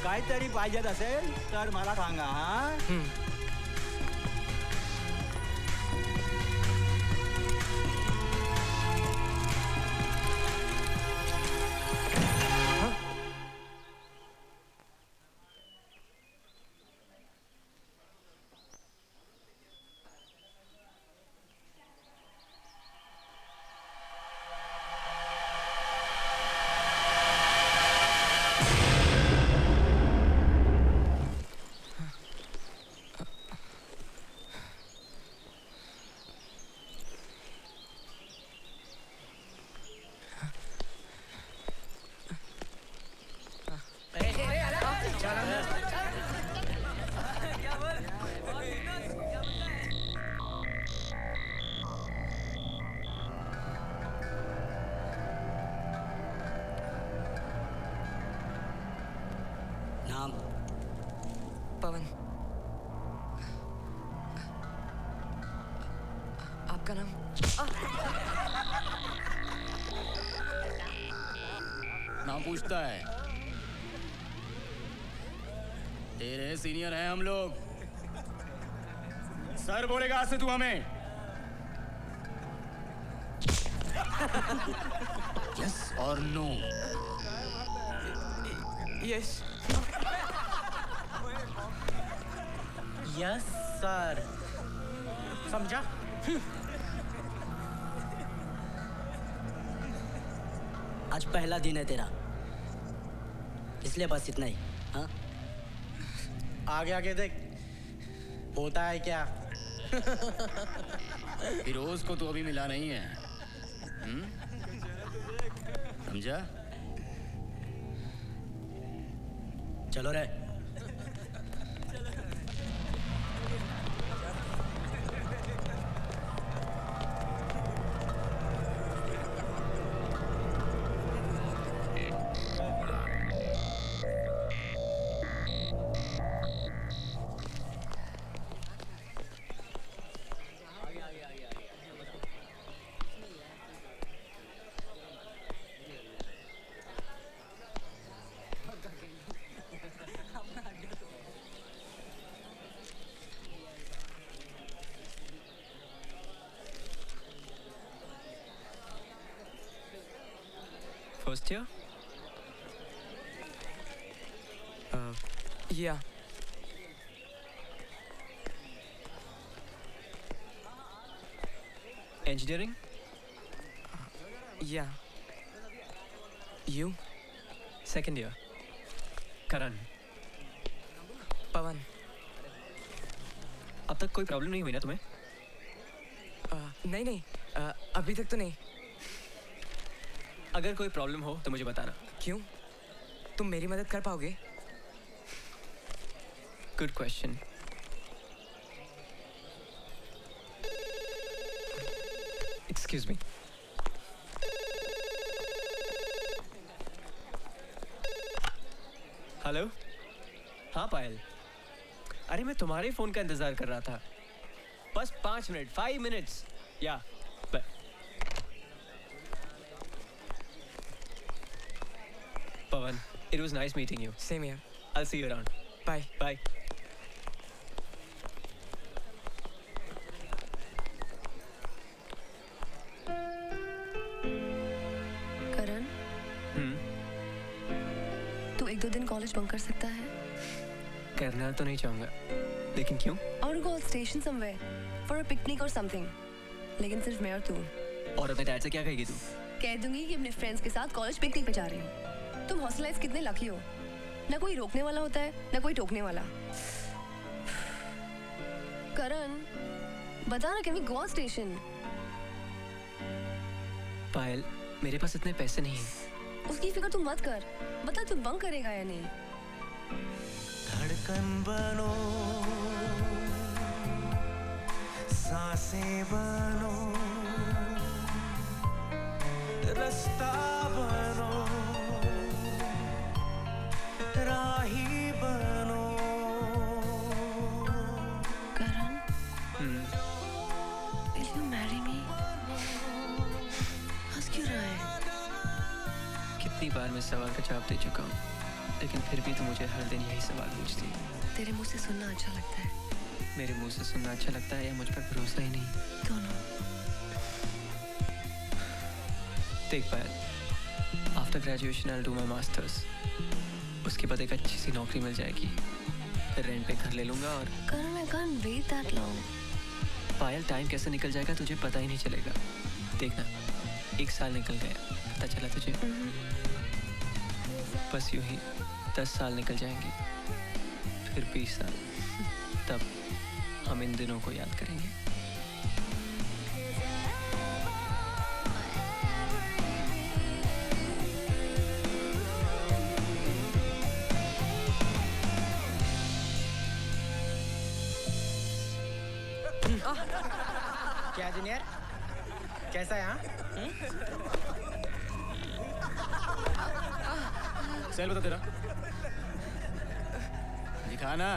काहीतरी पाहिजेत असेल तर मला सांगा हा. नाम? पवन। आपका नाम? नाम पूछता है। तेरे सीनियर हैं हम लोग। सर बोलेगा आज से तू हमें। यस और नो? यस। Yes sir. समझा? आज पहला दिन है तेरा, इसलिए बस इतना ही। हाँ, आगे आगे देख होता है क्या। फिरोज को तो अभी मिला नहीं है, समझा? चलो रे। First year? Yeah. Engineering? Yeah. You? Second year. Karan. पवन। अब तक कोई प्रॉब्लम नहीं हुई ना तुम्हें? नहीं नहीं, अभी तक तो नहीं। अगर कोई प्रॉब्लम हो तो मुझे बताना। क्यों? तुम मेरी मदद कर पाओगे? Good question. Excuse me. Hello. हाँ पायल, अरे मैं तुम्हारे फोन का इंतजार कर रहा था। बस 5 मिनट, 5 मिनट्स। या Pawan, it was nice meeting you. Same here. I'll see you around. Bye. Bye. करण, तू 1-2 दिन कॉलेज बंक कर सकता है? करना तो नहीं चाहूंगा, लेकिन क्यों? I want to go station somewhere for a picnic or something. लेकिन सिर्फ मैं और तू। और अपने डैड से क्या कहेगी तू? कह दूंगी कि अपने फ्रेंड्स के साथ कॉलेज पिकनिक पे जा रही हूँ। तुम हॉस्टल लाइफ कितने लकी हो, ना कोई रोकने वाला होता है ना कोई टोकने वाला। करण, बता ना, कैन वी गो स्टेशन? पायल, मेरे पास इतने पैसे नहीं हैं। उसकी फिक्र तू मत कर, बता तू बंक करेगा या नहीं। धड़कन बनो, सांसें बनो, रास्ता बनो, राही बनो। करण, will you marry me? हंस क्यों रहा है? कितनी बार मैं सवाल का जवाब दे चुका हूँ, लेकिन फिर भी तू मुझे हर दिन यही सवाल पूछती है। तेरे मुंह से सुनना अच्छा लगता है। मेरे मुंह से सुनना अच्छा लगता है या मुझ पर भरोसा ही नहीं? दोनों। देख Payal, after graduation I will do my masters. उसके बाद एक अच्छी सी नौकरी मिल जाएगी, फिर रेंट पे घर ले लूंगा और करण, I can't wait that long. Payal, time कैसे निकल जाएगा तुझे पता ही नहीं चलेगा। देखना, 1 साल निकल गया, पता चला तुझे? बस यूं ही 10 साल निकल जाएंगे, फिर 20 साल। तब हम इन दिनों को याद करेंगे। क्या जूनियर, कैसा है? हाँ, सेल बता तेरा। दिखाना।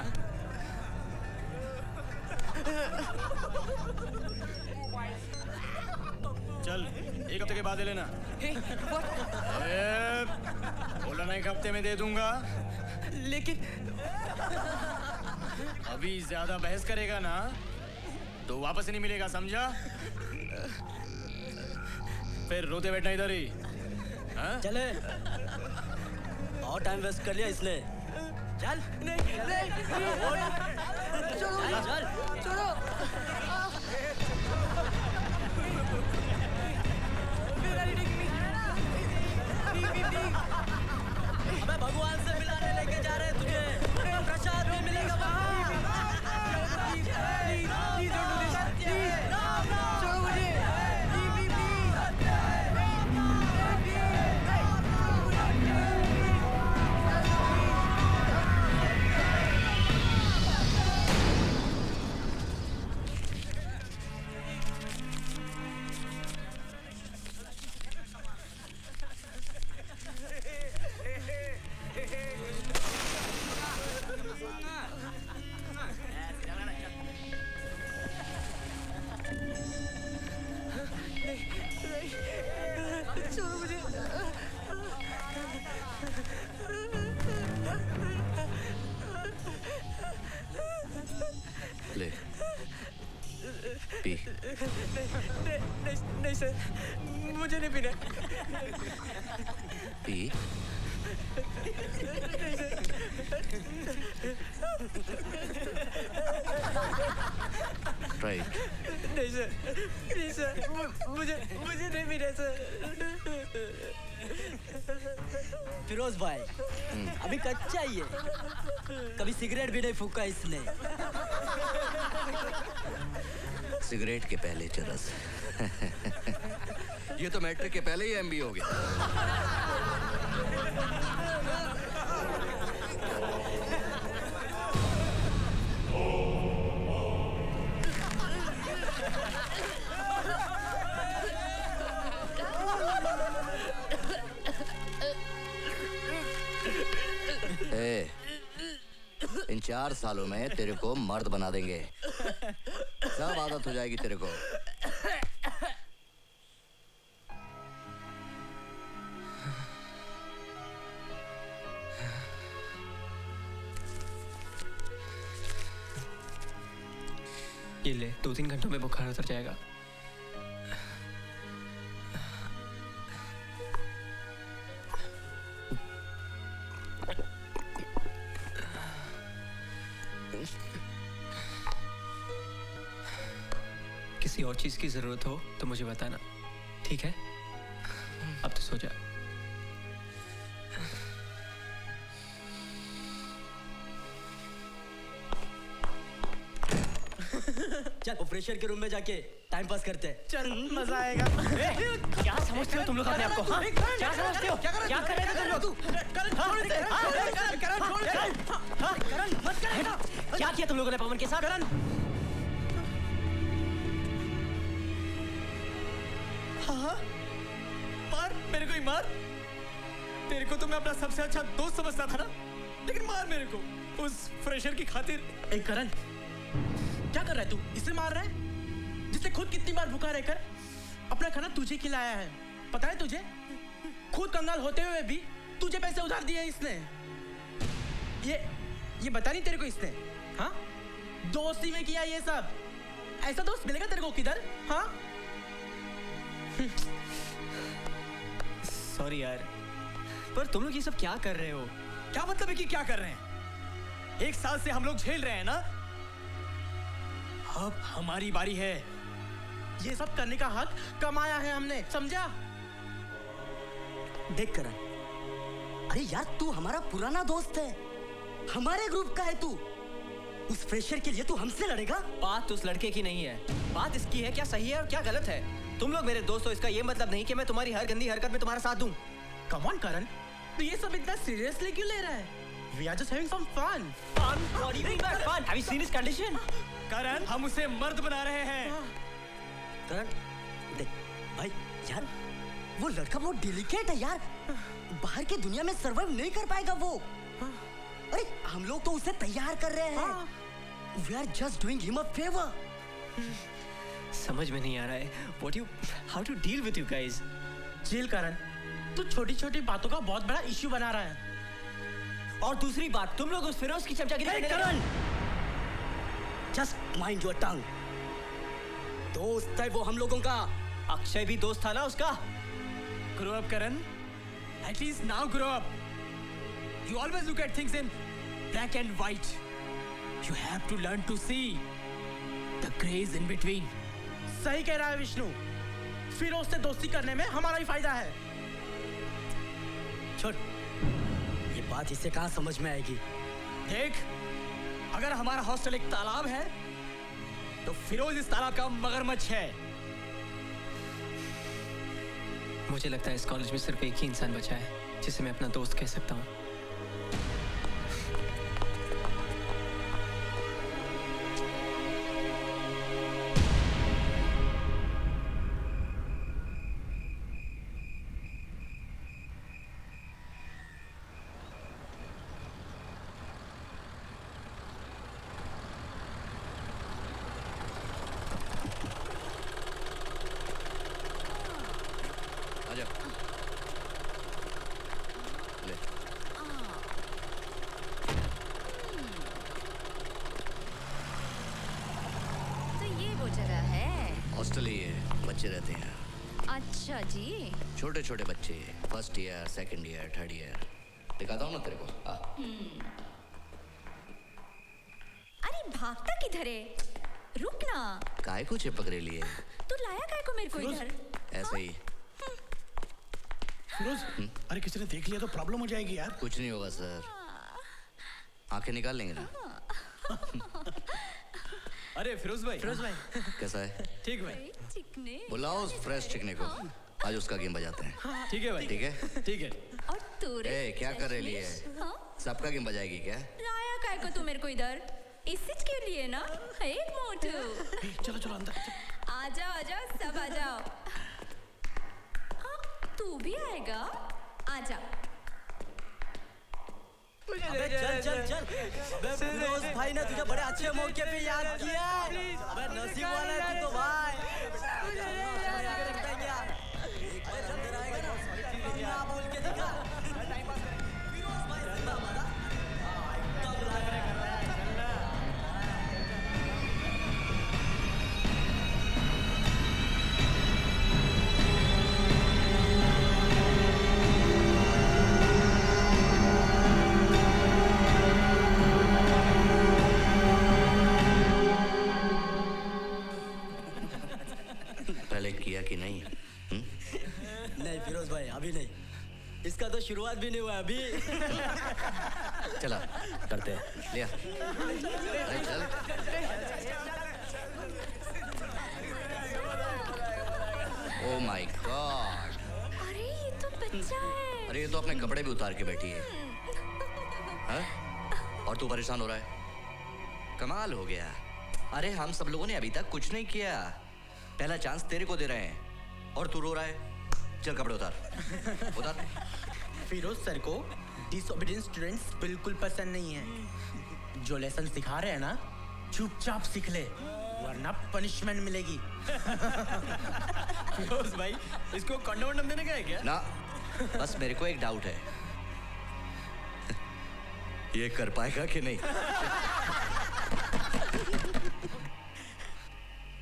चल, एक हफ्ते के बाद दे लेना। बोला ना एक हफ्ते में दे दूंगा। लेकिन अभी ज्यादा बहस करेगा ना तो वापस नहीं मिलेगा, समझा? फिर रोते बैठना इधर ही। हाँ? चले और टाइम वेस्ट कर लिया इसने। चल नहीं छोड़ो चल छोड़ो। हमें भगवान से मिलाने लेके जा रहे हैं तुझे। प्रसाद में मिलेगा वहाँ। छोड़ो मुझे। छोड़ो मुझे। ले पी। नहीं सर, मुझे नहीं पीना। पी। राइट। नहीं सर, नहीं सर, मुझे नहीं पीना सर। फिरोज भाई अभी कच्चा ही है, कभी सिगरेट भी नहीं फूका इसने। सिगरेट के पहले चरस। ये तो मैट्रिक के पहले ही एमबी हो गया। ए, इन 4 सालों में तेरे को मर्द बना देंगे। सब आदत हो जाएगी तेरे को। ये ले, 2-3 घंटों में बुखार उतर जाएगा। किसी और चीज की जरूरत हो तो मुझे बताना, ठीक है? अब तो सो जा। चल वो फ्रेशर के रूम में जाके टाइम पास करते हैं। चल मजा आएगा। क्या समझते हो तुम लोग अपने आप को? हाँ? क्या समझते हो? क्या कर रहे थे तुम लोग? क्या किया तुम लोगों ने पवन के साथ? हाँ मार, मेरे को ही मार। तेरे को तो मैं अपना सबसे अच्छा दोस्त समझता था ना, लेकिन मार मेरे को उस फ्रेशर की खातिर। ए करण, क्या कर रहा है तू? इसे मार रहा है जिससे खुद कितनी बार भूखा रहकर अपना खाना तुझे खिलाया है। पता है तुझे? खुद कंगाल होते हुए भी तुझे पैसे उधार दिए इसने। ये बता नहीं तेरे को इसने? हाँ, दोस्ती में किया ये सब। ऐसा दोस्त मिलेगा तेरे को किधर? हाँ, सॉरी यार, पर तुम लोग ये सब क्या कर रहे हो? क्या मतलब है कि क्या कर रहे हैं? 1 साल से हम लोग झेल रहे हैं ना, अब हमारी बारी है। ये सब करने का हक कमाया है हमने, समझा? देख करण, अरे यार तू हमारा पुराना दोस्त है, हमारे ग्रुप का है तू। उस फ्रेशर के लिए तू हमसे लड़ेगा? बात उस लड़के की नहीं है, बात इसकी है क्या सही है और क्या गलत है। तुम लोग मेरे दोस्त हो, इसका ये मतलब नहीं कि मैं तुम्हारी हर गंदी हरकत में तुम्हारा साथ दूं। कम ऑन करण, तू ये सब इतना सीरियसली क्यों ले रहा है? We are just having some fun. Fun? What do you mean by fun? Have you seen his condition? करण, हम उसे मर्द बना रहे हैं। करण, देख भाई यार, वो लड़का बहुत डेलिकेट है यार, बाहर की दुनिया में सर्वाइव नहीं कर पाएगा वो। अरे हम लोग तो उसे तैयार कर रहे हैं। We are just doing him a favor. समझ में नहीं आ रहा है how to deal with you guys. Chill Karan, तू छोटी छोटी बातों का बहुत बड़ा इश्यू बना रहा है। और दूसरी बात, तुम लोग उस फिरोज की चमचागिरी Hey, Karan! Just mind your tongue. दोस्त है वो हम लोगों का। अक्षय भी दोस्त था ना उसका। Grow up, Karan. At least now grow up. You always look at things in black and white. You have to learn to see the grays in between. सही कह रहा है विष्णु, फिरोज से दोस्ती करने में हमारा ही फायदा है। छोड़, ये बात इससे कहाँ समझ में आएगी? देख, अगर हमारा हॉस्टल एक तालाब है तो फिरोज इस तालाब का मगरमच्छ है। मुझे लगता है इस कॉलेज में सिर्फ एक ही इंसान बचा है जिसे मैं अपना दोस्त कह सकता हूँ। बच्चे रहते हैं। अच्छा जी। छोटे छोटे बच्चे, first year, second year, third year. दिखाता हूँ ना तेरे को। अरे भागता किधर है? रुक ना। काय को चिपक रही लिए? तू लाया काय को मेरे को इधर? ऐसे ही। फिरोज, अरे किसी ने देख लिया तो प्रॉब्लम हो जाएगी यार। कुछ नहीं होगा सर, आंखें निकाल लेंगे ना। अरे फिरोज भाई कैसा है? ठीक भाई। बुलाओ उस फ्रेश चिकने को, आज उसका गेम बजाते हैं। ठीक है भाई। ठीक है ठीक है। और तू रे? क्या कर रही है? सबका गेम बजाएगी क्या? लाया काय को तू मेरे को इधर? इसी के लिए ना? एक मोटू। चलो चलो अंदर। आ जाओ सब आ जाओ। तू भी आएगा? आजा। अबे चल। अबे फिरोज भाई ने तुझे बड़े अच्छे मौके पे याद किया। अबे नसीब वाला है तू तो भाई। एक बार अंदर आएगा ना, बोल के दिखा। फिरोज भाई जिंदा हमारा। एकदम लग रहा है। किया कि नहीं? नहीं फिरोज भाई, अभी नहीं। इसका तो शुरुआत भी नहीं हुआ अभी। चला करते हैं। लिया चल। ओह माय गॉड, अरे ये तो बच्चा है। अरे ये तो अपने कपड़े भी उतार के बैठी है। और तू परेशान हो रहा है? कमाल हो गया। अरे हम सब लोगों ने अभी तक कुछ नहीं किया, पहला चांस तेरे को दे रहे हैं और तू रो रहा है। चल कपड़े उतार। फिरोज सर को डिसोबीडियंट स्टूडेंट्स बिल्कुल पसंद नहीं है। जो लेसन सिखा रहे हैं ना, चुपचाप सीख ले, वरना पनिशमेंट मिलेगी। फिरोज भाई, इसको कंडोम देने का है क्या? ना, बस मेरे को एक डाउट है, ये कर पाएगा कि नहीं?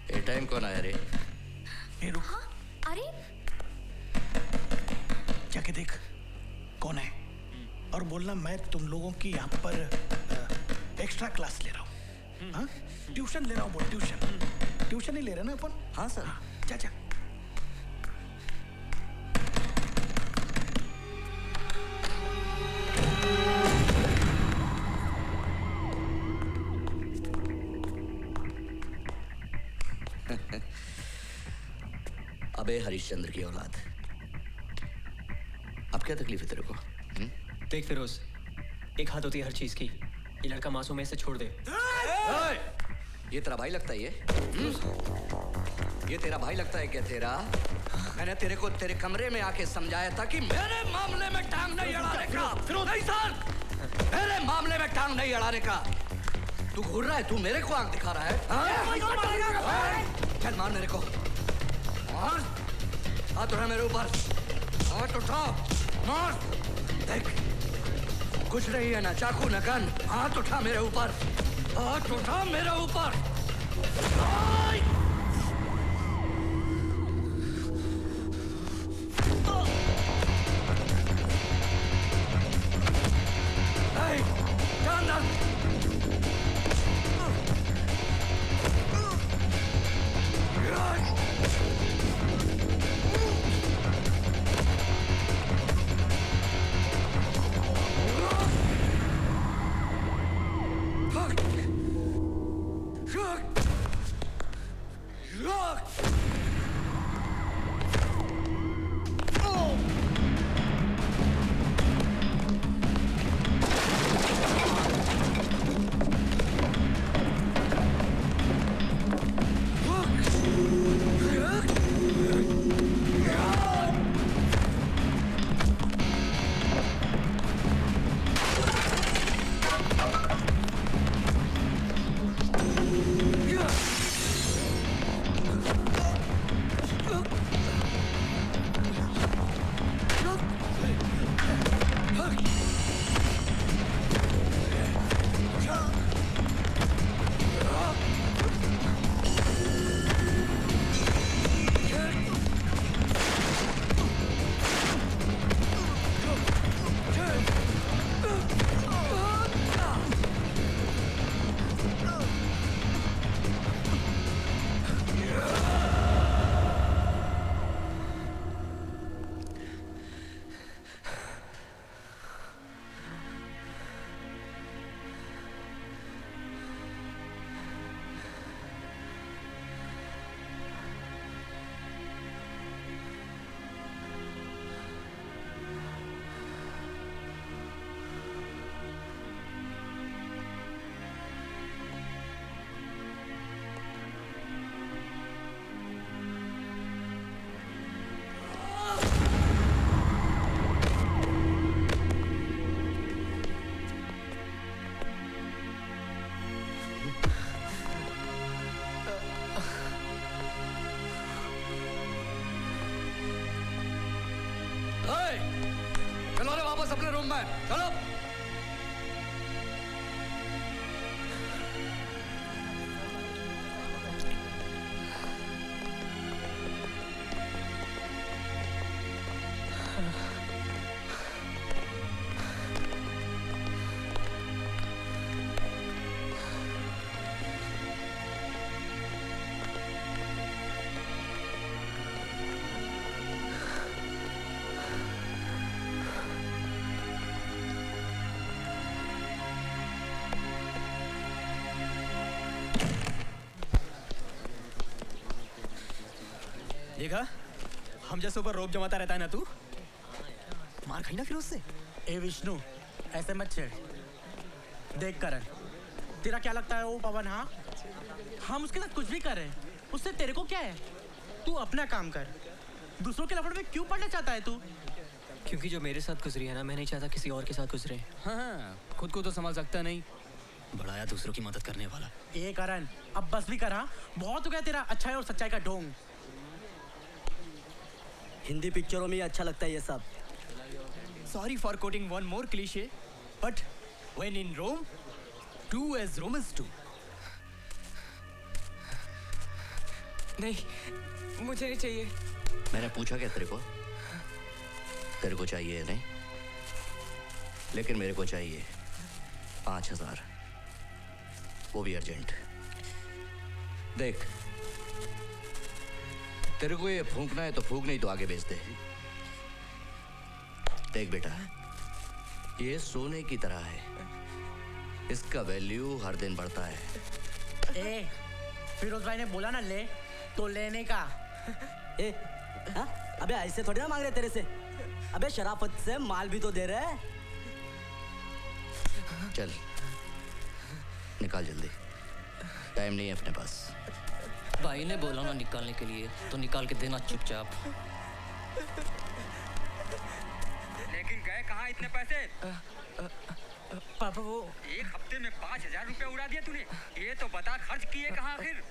ये टाइम कौन आया रे? रुक। अरे जाके देख कौन है और बोलना मैं तुम लोगों की यहाँ पर एक्स्ट्रा क्लास ले रहा हूँ। ट्यूशन ले रहा हूँ। बोल ट्यूशन ही ले रहे ना अपन? हाँ सर। जा। अबे हरिश्चंद्र की औलाद, अब क्या तकलीफ है तेरे को? देख फिरोज, एक हाथ होती है हर चीज की। ये लड़का मासूम है, इसे छोड़ दे। ये तेरा भाई लगता है? ये तेरा भाई लगता है क्या? तेरा मैंने तेरे को तेरे कमरे में आके समझाया था कि मेरे मामले में टांग नहीं अड़ाने का। नहीं सर, मेरे मामले में टांग नहीं अड़ाने का। तू घूर रहा है, तू मेरे को आंख दिखा रहा है, हाँ? चल मार मेरे को, मार। हाथ उठा मेरे ऊपर, हाथ उठा, मार। देख कुछ नहीं है, ना चाकू ना गन। हाथ उठा मेरे ऊपर, हाथ उठा मेरे ऊपर। चलो रे वापस अपने रूम में, चलो। देखा, हम जैसे ऊपर रोप जमाता रहता है ना तू, मार खाई ना फिर उससे। ए विष्णु, ऐसे मत छेड़। देख करण, तेरा क्या लगता है वो पवन? हाँ, हम उसके साथ कुछ भी कर रहे हैं, उससे तेरे को क्या है? तू अपना काम कर। दूसरों के लफड़े में क्यों पड़ना चाहता है तू? क्योंकि जो मेरे साथ गुजरी है ना, मैं नहीं चाहता किसी और के साथ गुजरे। हाँ, खुद को तो संभाल सकता नहीं, बढ़ाया दूसरों की मदद करने वाला। ए करण, अब बस भी कर। हाँ, बहुत हो गया तेरा अच्छाई और सच्चाई का ढोंग। हिंदी पिक्चरों में ही अच्छा लगता है ये सब। Sorry for quoting one more cliché, but when in Rome, do as Romans do. नहीं, मुझे नहीं चाहिए। मैंने पूछा क्या तेरे को? तेरे को चाहिए नहीं, लेकिन मेरे को चाहिए 5,000, वो भी अर्जेंट। देख, तेरे को ये फूंकना है तो फूंक, नहीं तो आगे बेच दे। देख बेटा, ये सोने की तरह है, इसका वैल्यू हर दिन बढ़ता है। ए, फिरोज भाई ने बोला ना ले, तो लेने का। ए, हाँ? अबे ऐसे थोड़ी ना मांग रहे तेरे से। अबे शराफत से माल भी तो दे रहे हैं। चल निकाल जल्दी, टाइम नहीं है अपने पास। भाई ने बोला ना निकालने के लिए, तो निकाल के देना चुपचाप। लेकिन गए कहाँ इतने पैसे? पापा वो एक हफ्ते में 5,000 रुपए उड़ा दिया तूने। ये तो बता खर्च किए कहाँ आखिर?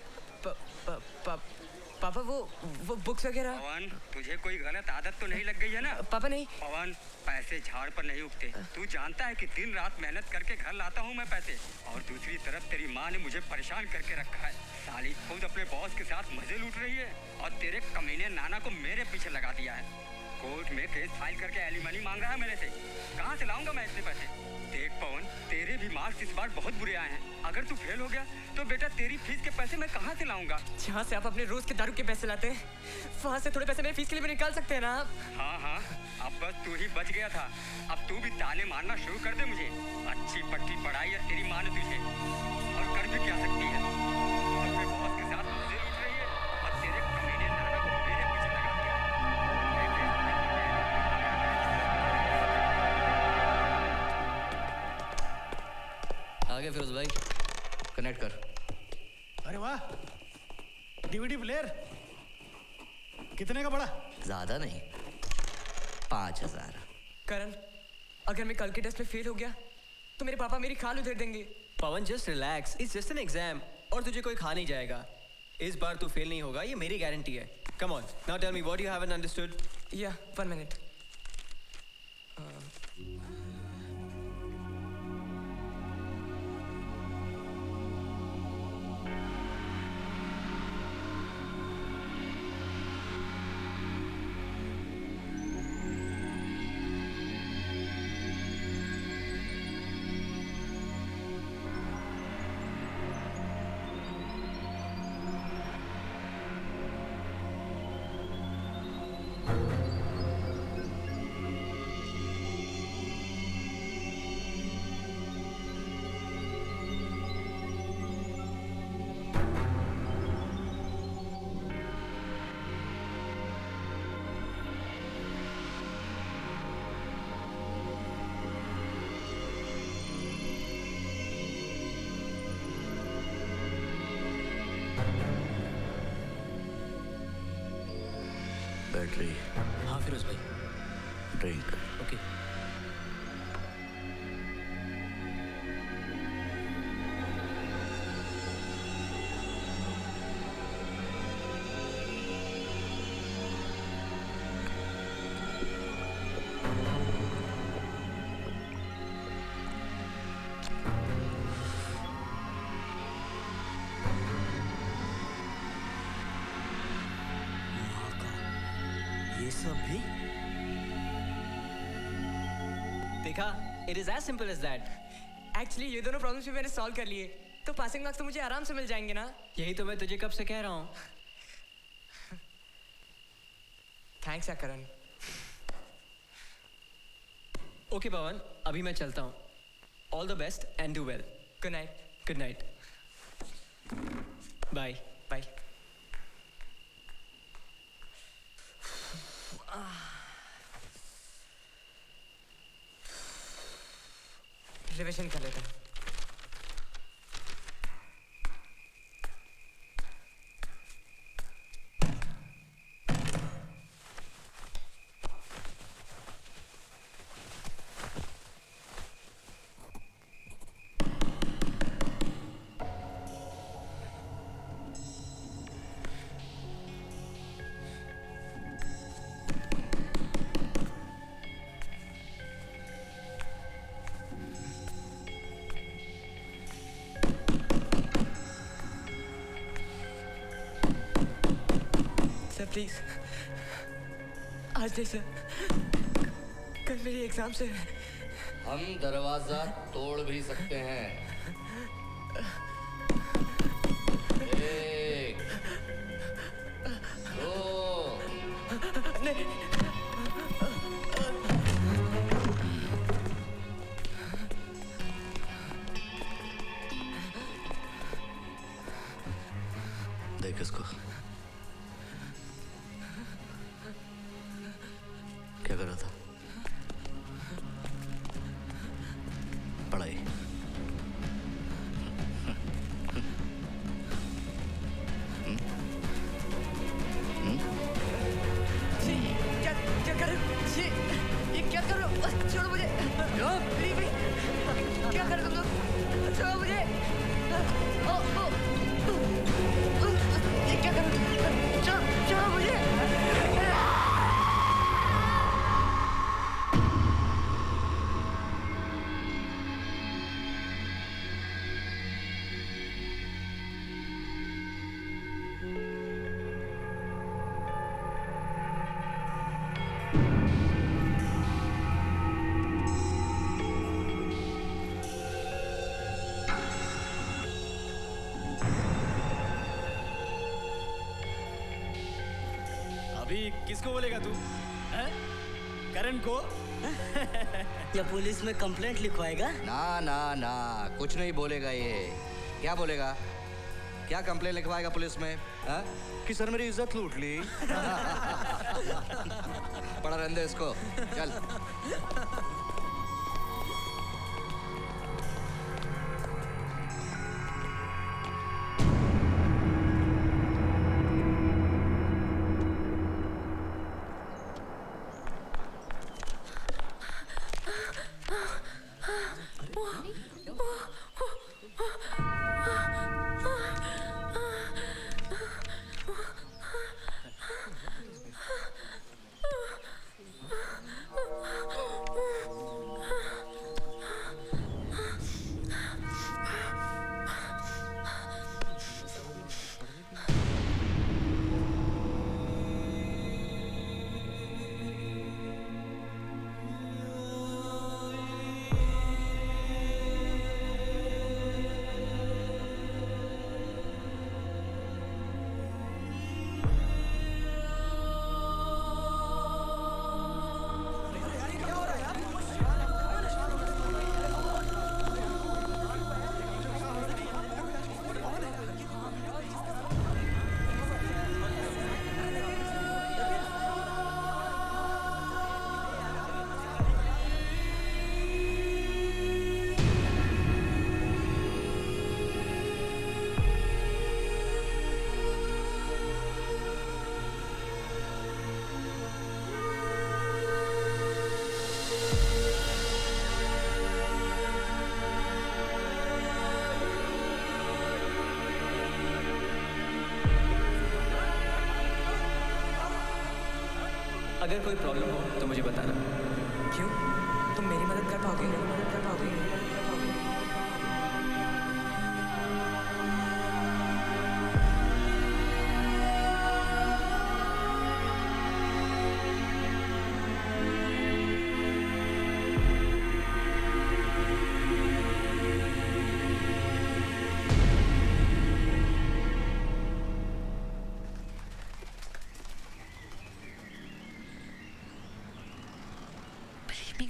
पापा वो बुक्स वगैरह। पवन, तुझे कोई गलत आदत तो नहीं लग गई है ना? पापा नहीं। पवन, पैसे झाड़ पर नहीं उगते। तू जानता है कि दिन रात मेहनत करके घर लाता हूँ मैं पैसे, और दूसरी तरफ तेरी माँ ने मुझे परेशान करके रखा है। साली खुद अपने बॉस के साथ मजे लूट रही है और तेरे कमीने नाना को मेरे पीछे लगा दिया है। कोर्ट में केस फाइल करके एलिमनी मांग रहा है मेरे से। कहाँ से लाऊंगा मैं इतने पैसे? देख पवन, तेरे भी मार्क्स इस बार बहुत बुरे आए हैं। अगर तू फेल हो गया तो बेटा तेरी फीस के पैसे मैं कहाँ से लाऊंगा? जहाँ से आप अपने रोज के दारू के पैसे लाते हैं, वहाँ से थोड़े पैसे मेरी फीस के लिए भी निकाल सकते हैं ना आप? हाँ हाँ, अब बस तू ही बच गया था। अब तू भी ताने मारना शुरू कर दे मुझे। अच्छी पट्टी पढ़ाई है तेरी माँ ने तुझे, और कर भी क्या सकती है? अपने बॉस के साथ मजे लूट रही है और तेरे कमीने नाना को मेरे पीछे लगा दिया है। आगे फिरोज भाई, कनेक्ट कर। अरे वाह, डीवीडी प्लेयर कितने का पड़ा? ज्यादा नहीं, 5,000। करण, अगर मैं कल के टेस्ट में फेल हो गया तो मेरे पापा मेरी खाल उधेड़ देंगे। Pawan just relax, it's just an exam और तुझे कोई खा नहीं जाएगा। इस बार तू फेल नहीं होगा, ये मेरी गारंटी है। Come on, now tell me what you haven't understood. या 1 मिनट। बैटरी। हाँ फिरोज भाई। ड्रिंक। ओके। ये सब भी? देखा, it is as simple as that. Actually ये दोनों प्रॉब्लम्स भी मैंने सॉल्व कर लिए, तो पासिंग मार्क्स तो मुझे आराम से मिल जाएंगे ना। यही तो मैं तुझे कब से कह रहा हूँ। थैंक्स यार करण। ओके पवन, अभी मैं चलता हूँ। All the best and do well. Good night. Good night. Bye bye. Revision कर लेते हैं। सर प्लीज, आज नहीं सर, कल मेरी एग्जाम से। हम दरवाजा तोड़ भी सकते हैं। 1 2 नहीं। देख इसको, क्या कर रहा था? पढ़ाई। क्या कर रहे हो? ये क्या कर रहे हो? छोड़ो मुझे। अभी किसको बोलेगा तू हैं? करण को या पुलिस में कंप्लेंट लिखवाएगा? ना ना ना, कुछ नहीं बोलेगा ये। क्या बोलेगा? क्या कंप्लेंट लिखवाएगा पुलिस में? हा? कि सर मेरी इज्जत लूट ली। पड़ा रहने दे इसको, चल। अगर कोई प्रॉब्लम हो तो मुझे बताना। क्यों? तुम मेरी मदद कर पाओगे?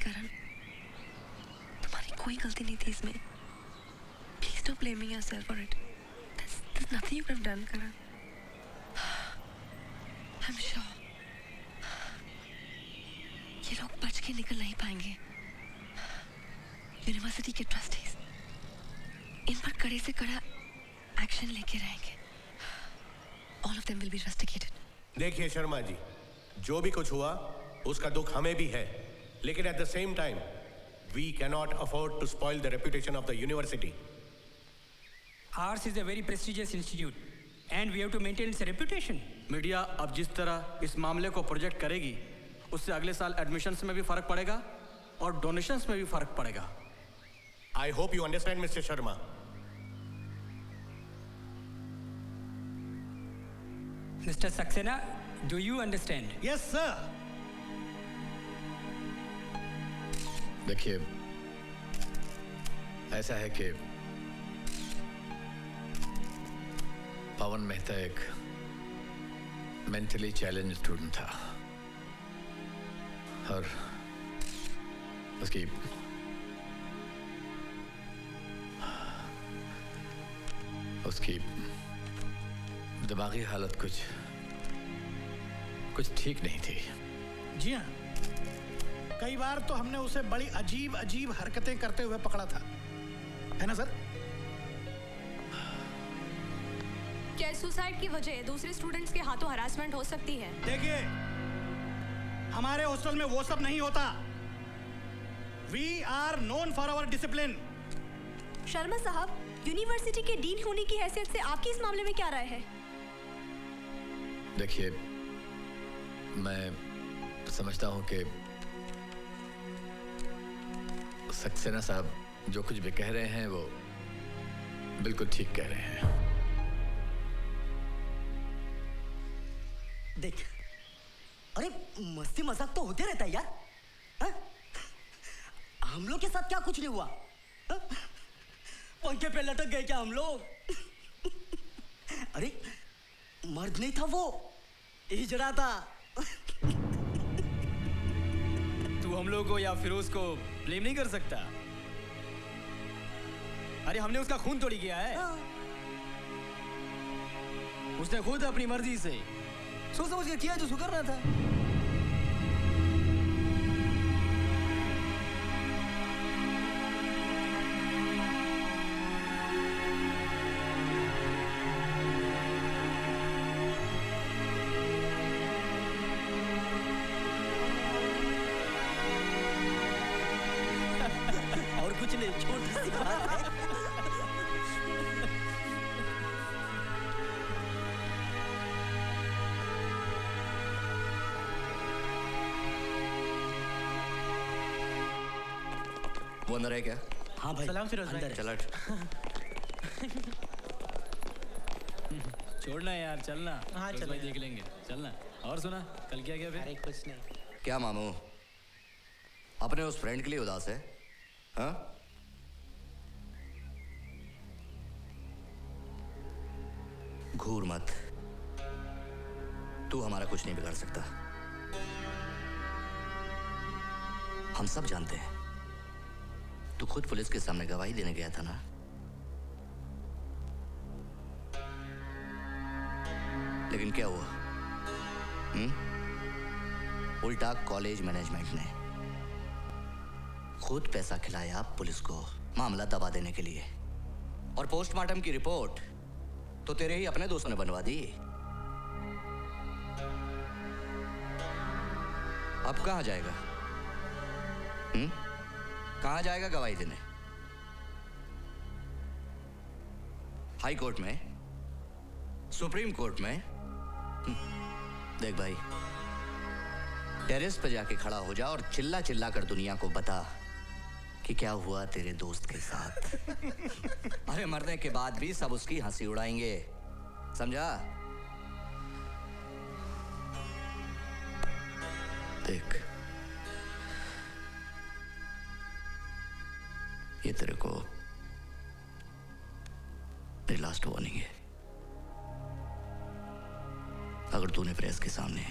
करण, तुम्हारी कोई गलती नहीं थी इसमें। Please don't blame yourself for it. There's nothing you could have done, Karan. I'm sure ये लोग बच के निकल नहीं पाएंगे। यूनिवर्सिटी के ट्रस्टीज इन पर कड़े से कड़ा एक्शन लेके रहेंगे। All of them will be rusticated. देखिए शर्मा जी, जो भी कुछ हुआ उसका दुख हमें भी है, लेकिन at the same time we cannot afford to spoil the reputation of the university. Ours is a very prestigious institute and we have to maintain its reputation. Media अब जिस तरह इस मामले को प्रोजेक्ट करेगी उससे अगले साल एडमिशन्स में भी फर्क पड़ेगा और डोनेशंस में भी फर्क पड़ेगा। I hope you understand, Mr. Sharma. Mr. Saxena, do you understand? Yes, sir. देखिए, ऐसा है कि पवन मेहता एक मेंटली चैलेंज स्टूडेंट था और उसकी दिमागी हालत कुछ ठीक नहीं थी। जी हाँ, कई बार तो हमने उसे बड़ी अजीब अजीब हरकतें करते हुए पकड़ा था, है ना सर? क्या सुसाइड की वजह दूसरे स्टूडेंट्स के हाथों हरासमेंट हो सकती है? देखिए, हमारे हॉस्टल में वो सब नहीं होता। We are known for our discipline. Sharma साहब, यूनिवर्सिटी के डीन होने की हैसियत से आपकी इस मामले में क्या राय है? देखिए, मैं समझता हूं कि सक्सेना साहब जो कुछ भी कह रहे हैं वो बिल्कुल ठीक कह रहे हैं। देख, अरे मस्ती मजाक तो होते रहता है यार। हा? हम लोग के साथ क्या कुछ नहीं हुआ? हा? पंखे पे लटक गए क्या हम लोग? अरे मर्द नहीं था वो, हिजड़ा था। तू हम लोगों को या फिरोज को ब्लेम नहीं कर सकता। अरे हमने उसका खून थोड़ी किया है। उसने खुद अपनी मर्जी से सोच समझ के किया जो उसको करना था। और कुछ नहीं, छोटी सी बात है। वो अंदर है क्या? हाँ भाई। सलाम फिरोज भाई। चला। छोड़ना यार, चलना। हाँ, फिरोज चलो भाई यार। देख लेंगे, चलना। और सुना कल क्या क्या फिर? अरे कुछ नहीं। क्या मामू, अपने उस फ्रेंड के लिए उदास है? हाँ? घूर मत, तू हमारा कुछ नहीं बिगाड़ सकता। हम सब जानते हैं तू खुद पुलिस के सामने गवाही देने गया था ना। लेकिन क्या हुआ? उल्टा कॉलेज मैनेजमेंट ने खुद पैसा खिलाया पुलिस को मामला दबा देने के लिए, और पोस्टमार्टम की रिपोर्ट तो तेरे ही अपने दोस्तों ने बनवा दी। अब कहां जाएगा? कहां जाएगा गवाही देने? हाई कोर्ट में? सुप्रीम कोर्ट में? देख भाई, टेरेस पे जाके खड़ा हो जा और चिल्ला चिल्ला कर दुनिया को बता कि क्या हुआ तेरे दोस्त के साथ। अरे मरने के बाद भी सब उसकी हंसी उड़ाएंगे, समझा? देख, ये तेरे को मेरी लास्ट वार्निंग है। अगर तूने प्रेस के सामने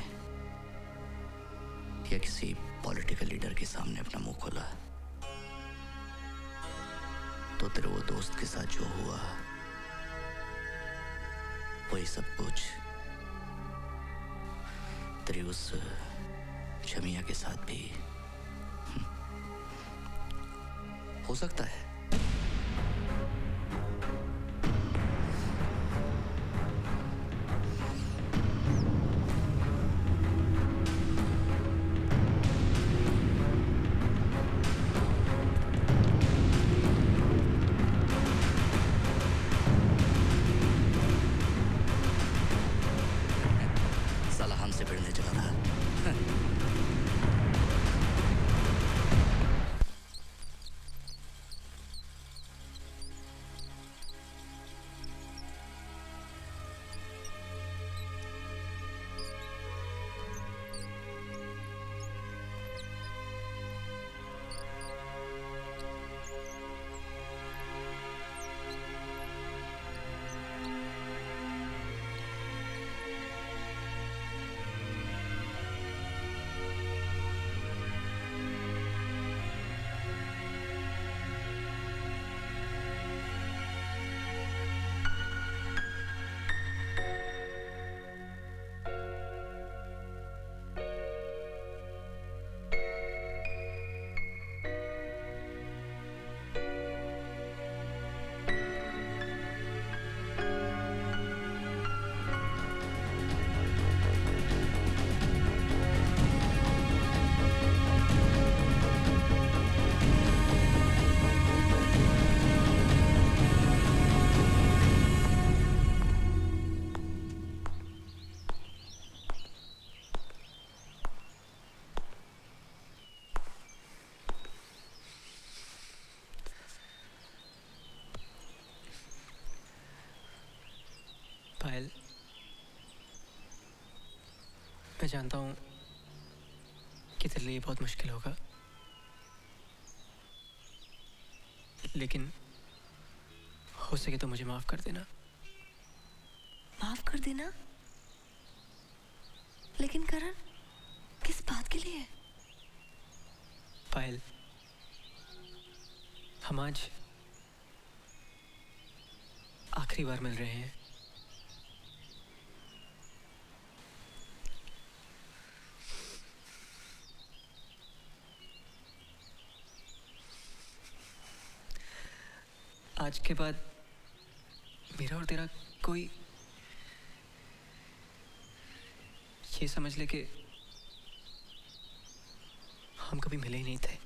या किसी पॉलिटिकल लीडर के सामने अपना मुंह खोला तो तेरे वो दोस्त के साथ जो हुआ वही सब कुछ तेरी उस शमिया के साथ भी हो सकता है। साला हमसे भिड़ने चला था। पायल, मैं जानता हूँ कि तेरे लिए बहुत मुश्किल होगा, लेकिन हो सके तो मुझे माफ कर देना। माफ कर देना? लेकिन करण, किस बात के लिए? पायल, हम आज आखिरी बार मिल रहे हैं। आज के बाद मेरा और तेरा कोई ये समझ ले कि हम कभी मिले ही नहीं थे।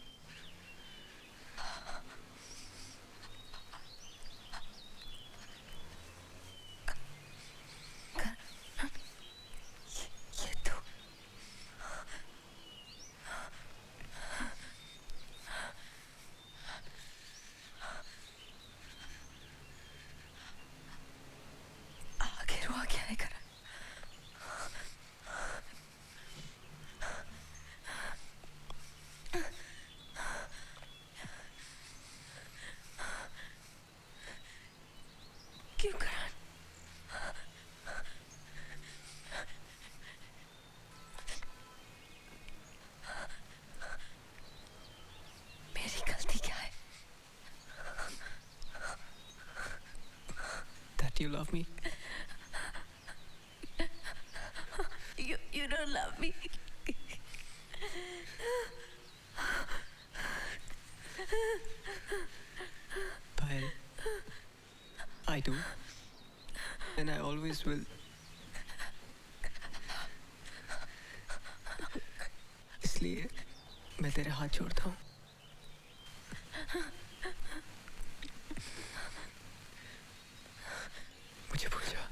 You love me. You don't love me. Payal, I do, and I always will. इसलिए मैं तेरे हाथ जोड़ता हूँ। मुझे भूल जा।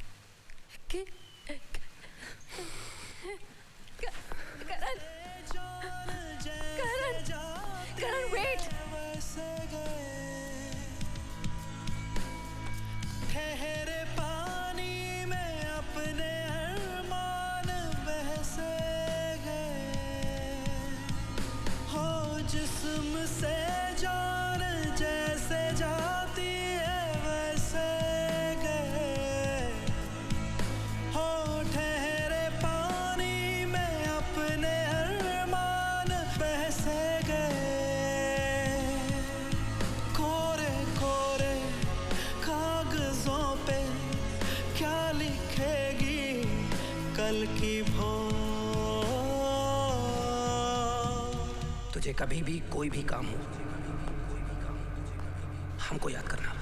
Karan, wait. ठहरे पानी में अपने अरमान बहसे गए हो, जिस्म से जान जैसे जाती है वैसे गए हो। ठहरे पानी में अपने अरमान बहसे गए, कोरे कोरे कागजों पे क्या लिखेगी कल की भोर। तुझे कभी भी कोई भी काम हो, हमको याद करना।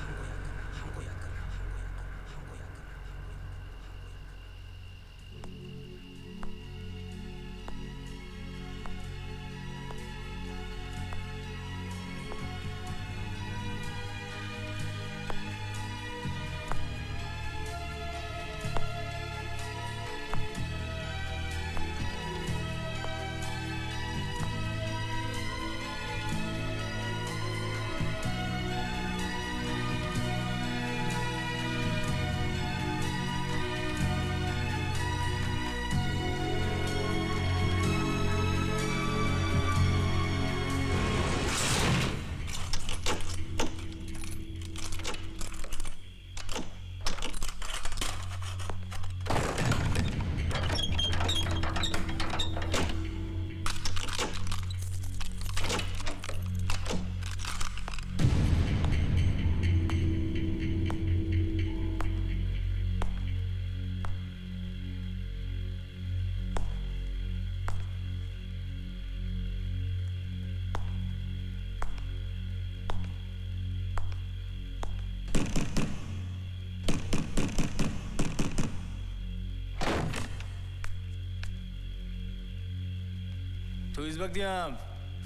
तो इस वक्त यहाँ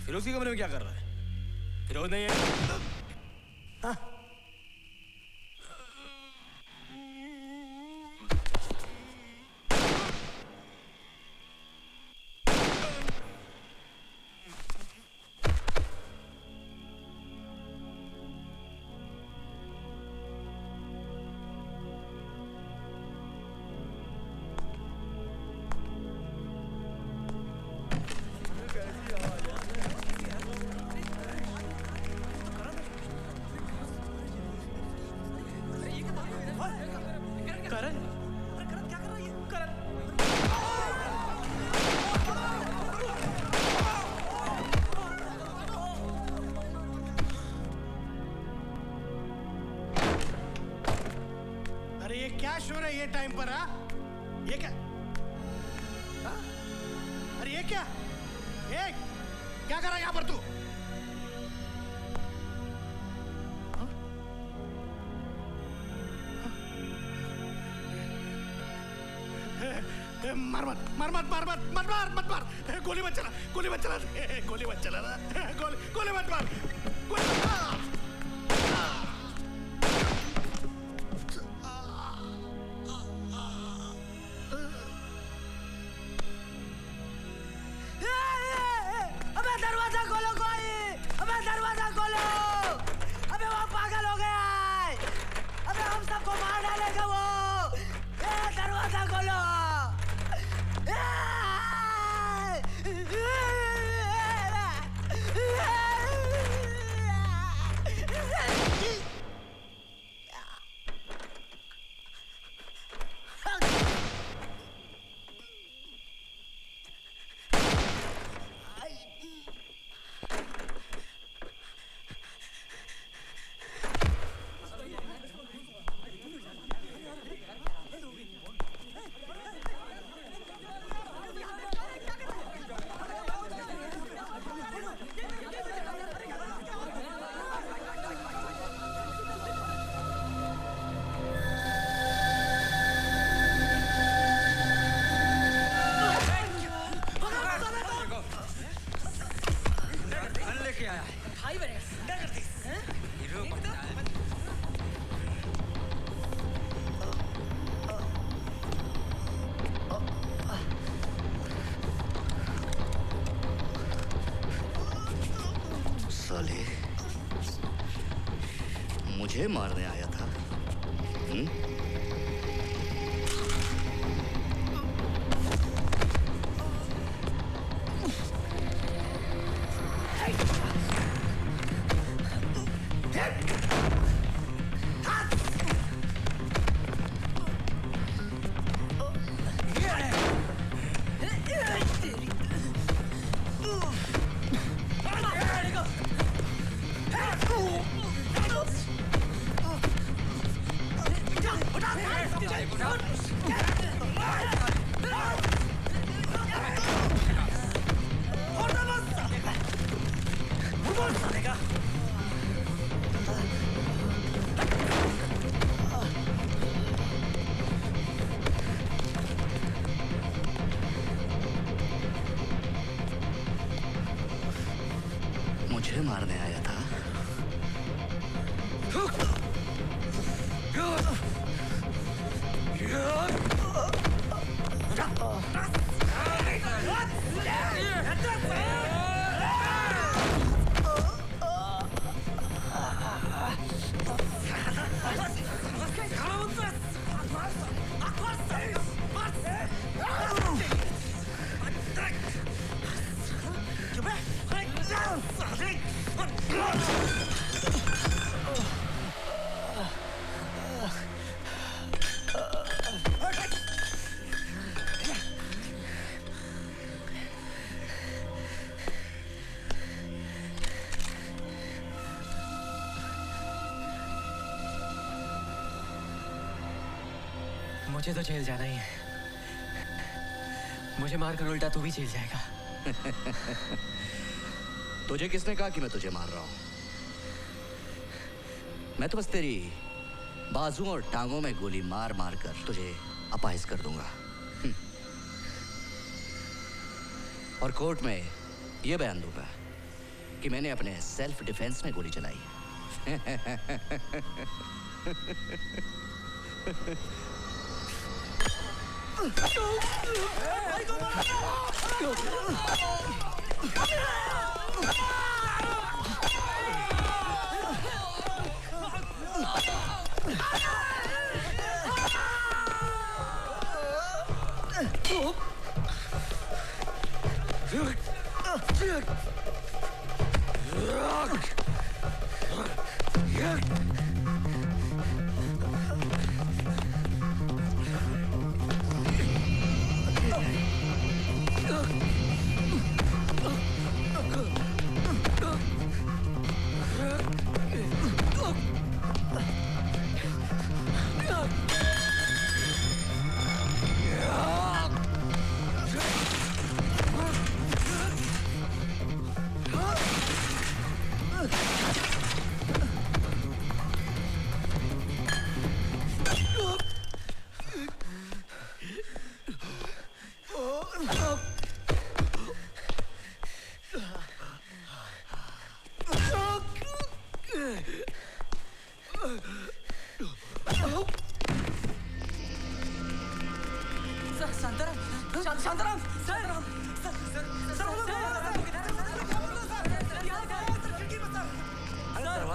फिरोज के कमरे में क्या कर रहा है? फिरोज नहीं है? हाँ? क्या शोर है ये टाइम पर? ये क्या? हाँ? अरे ये क्या? क्या कर रहा है यहाँ पर तू? मार गोली मत चला गोली मत चला गोली मत मार अबे दरवाजा खोलो कोई! अबे दरवाजा खोलो! अबे वो पागल हो गया है! अबे हम सबको मार डालेगा वो! दरवाजा खोलो! साले मुझे मारने आया था। मुझे मारने आया था। मुझे तो जेल जाना ही है। मुझे मारकर उल्टा तू भी जेल जाएगा। तुझे किसने कहा कि मैं तुझे मार रहा हूं? मैं तो बस तेरी बाजुओं और टांगों में गोली मार मार कर तुझे अपाहिज कर दूंगा। और कोर्ट में यह बयान दूंगा कि मैंने अपने सेल्फ डिफेंस में गोली चलाई।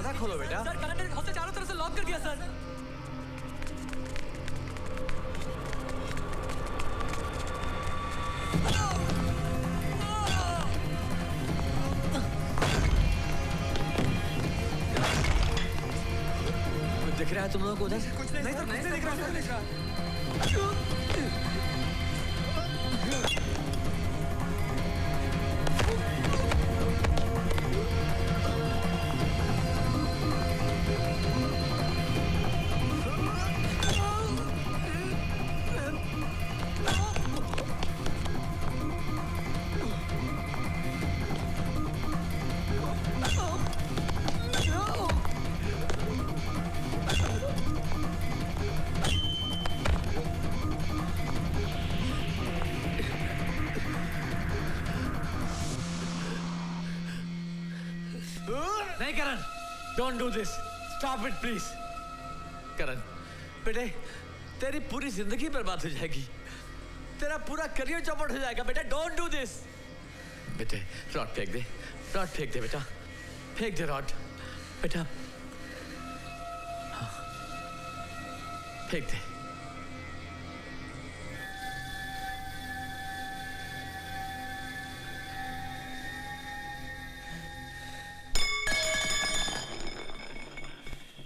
दरवाजा खोलो बेटा। सर करण ने हॉस्टल चारों तरफ से लॉक कर दिया सर। दिख रहा है तुम लोगों को उधर? कुछ नहीं सर, कुछ नहीं दिख रहा सर, दिख रहा। नहीं Karan, don't do this, stop it please. Karan बेटे, तेरी पूरी जिंदगी बर्बाद हो जाएगी, तेरा पूरा करियर चौपट हो जाएगा बेटा, डोंट डू दिस। बेटे रॉड फेंक दे, रॉड फेंक दे बेटा, फेंक दे रॉड बेटा, हाँ, फेंक दे।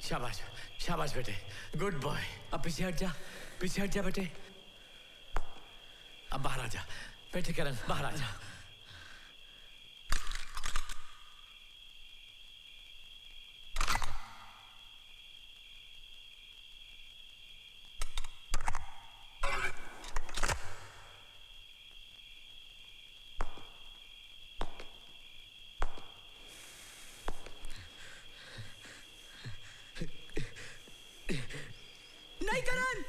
शाबाश शाबाश बेटे, गुड बॉय। अब पीछे हट जा, पीछे हट जा बेटे। अब बाहर आ जा बेटे, करण बाहर आ जा। नहीं करण,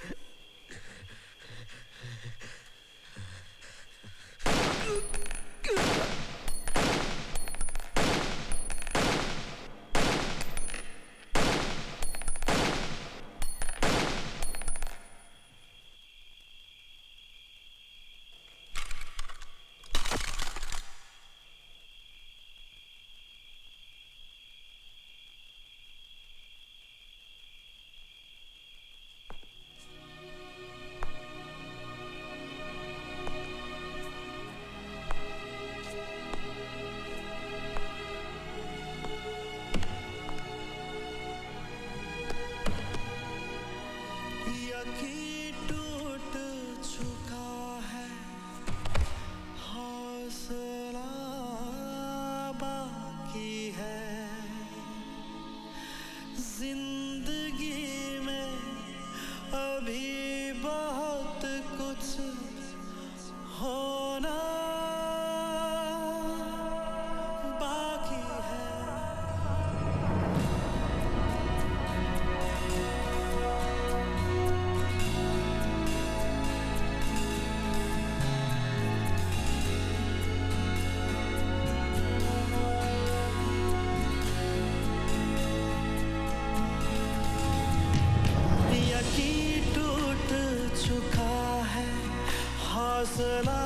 हौसला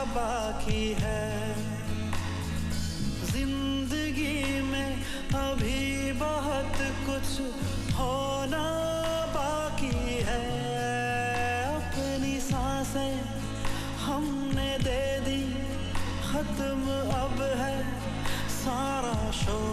बाकी है, जिंदगी में अभी बहुत कुछ होना बाकी है। अपनी सांसें हमने दे दी, खत्म अब है सारा शोर।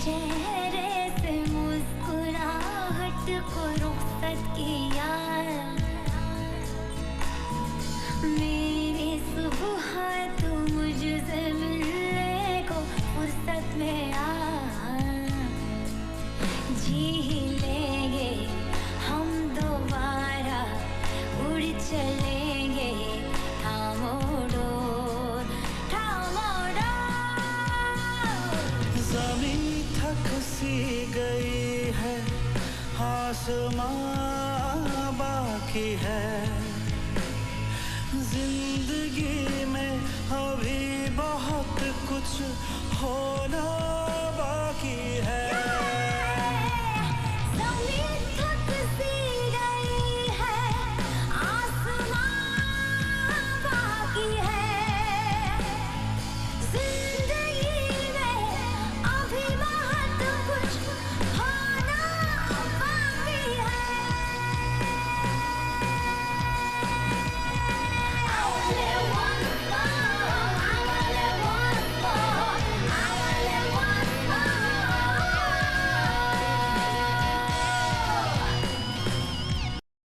चेहरे से मुस्कुराहट को रुखसत किया, मेरी सुबह तू मुझसे मिलने को फुर्सत में आ, जी लेंगे हम दोबारा, उड़ चलेंगे थामो डोर, थामो डोर। ज़मीं थक सी गई है, आसमां बाकी है, जिंदगी में अभी बहुत कुछ हो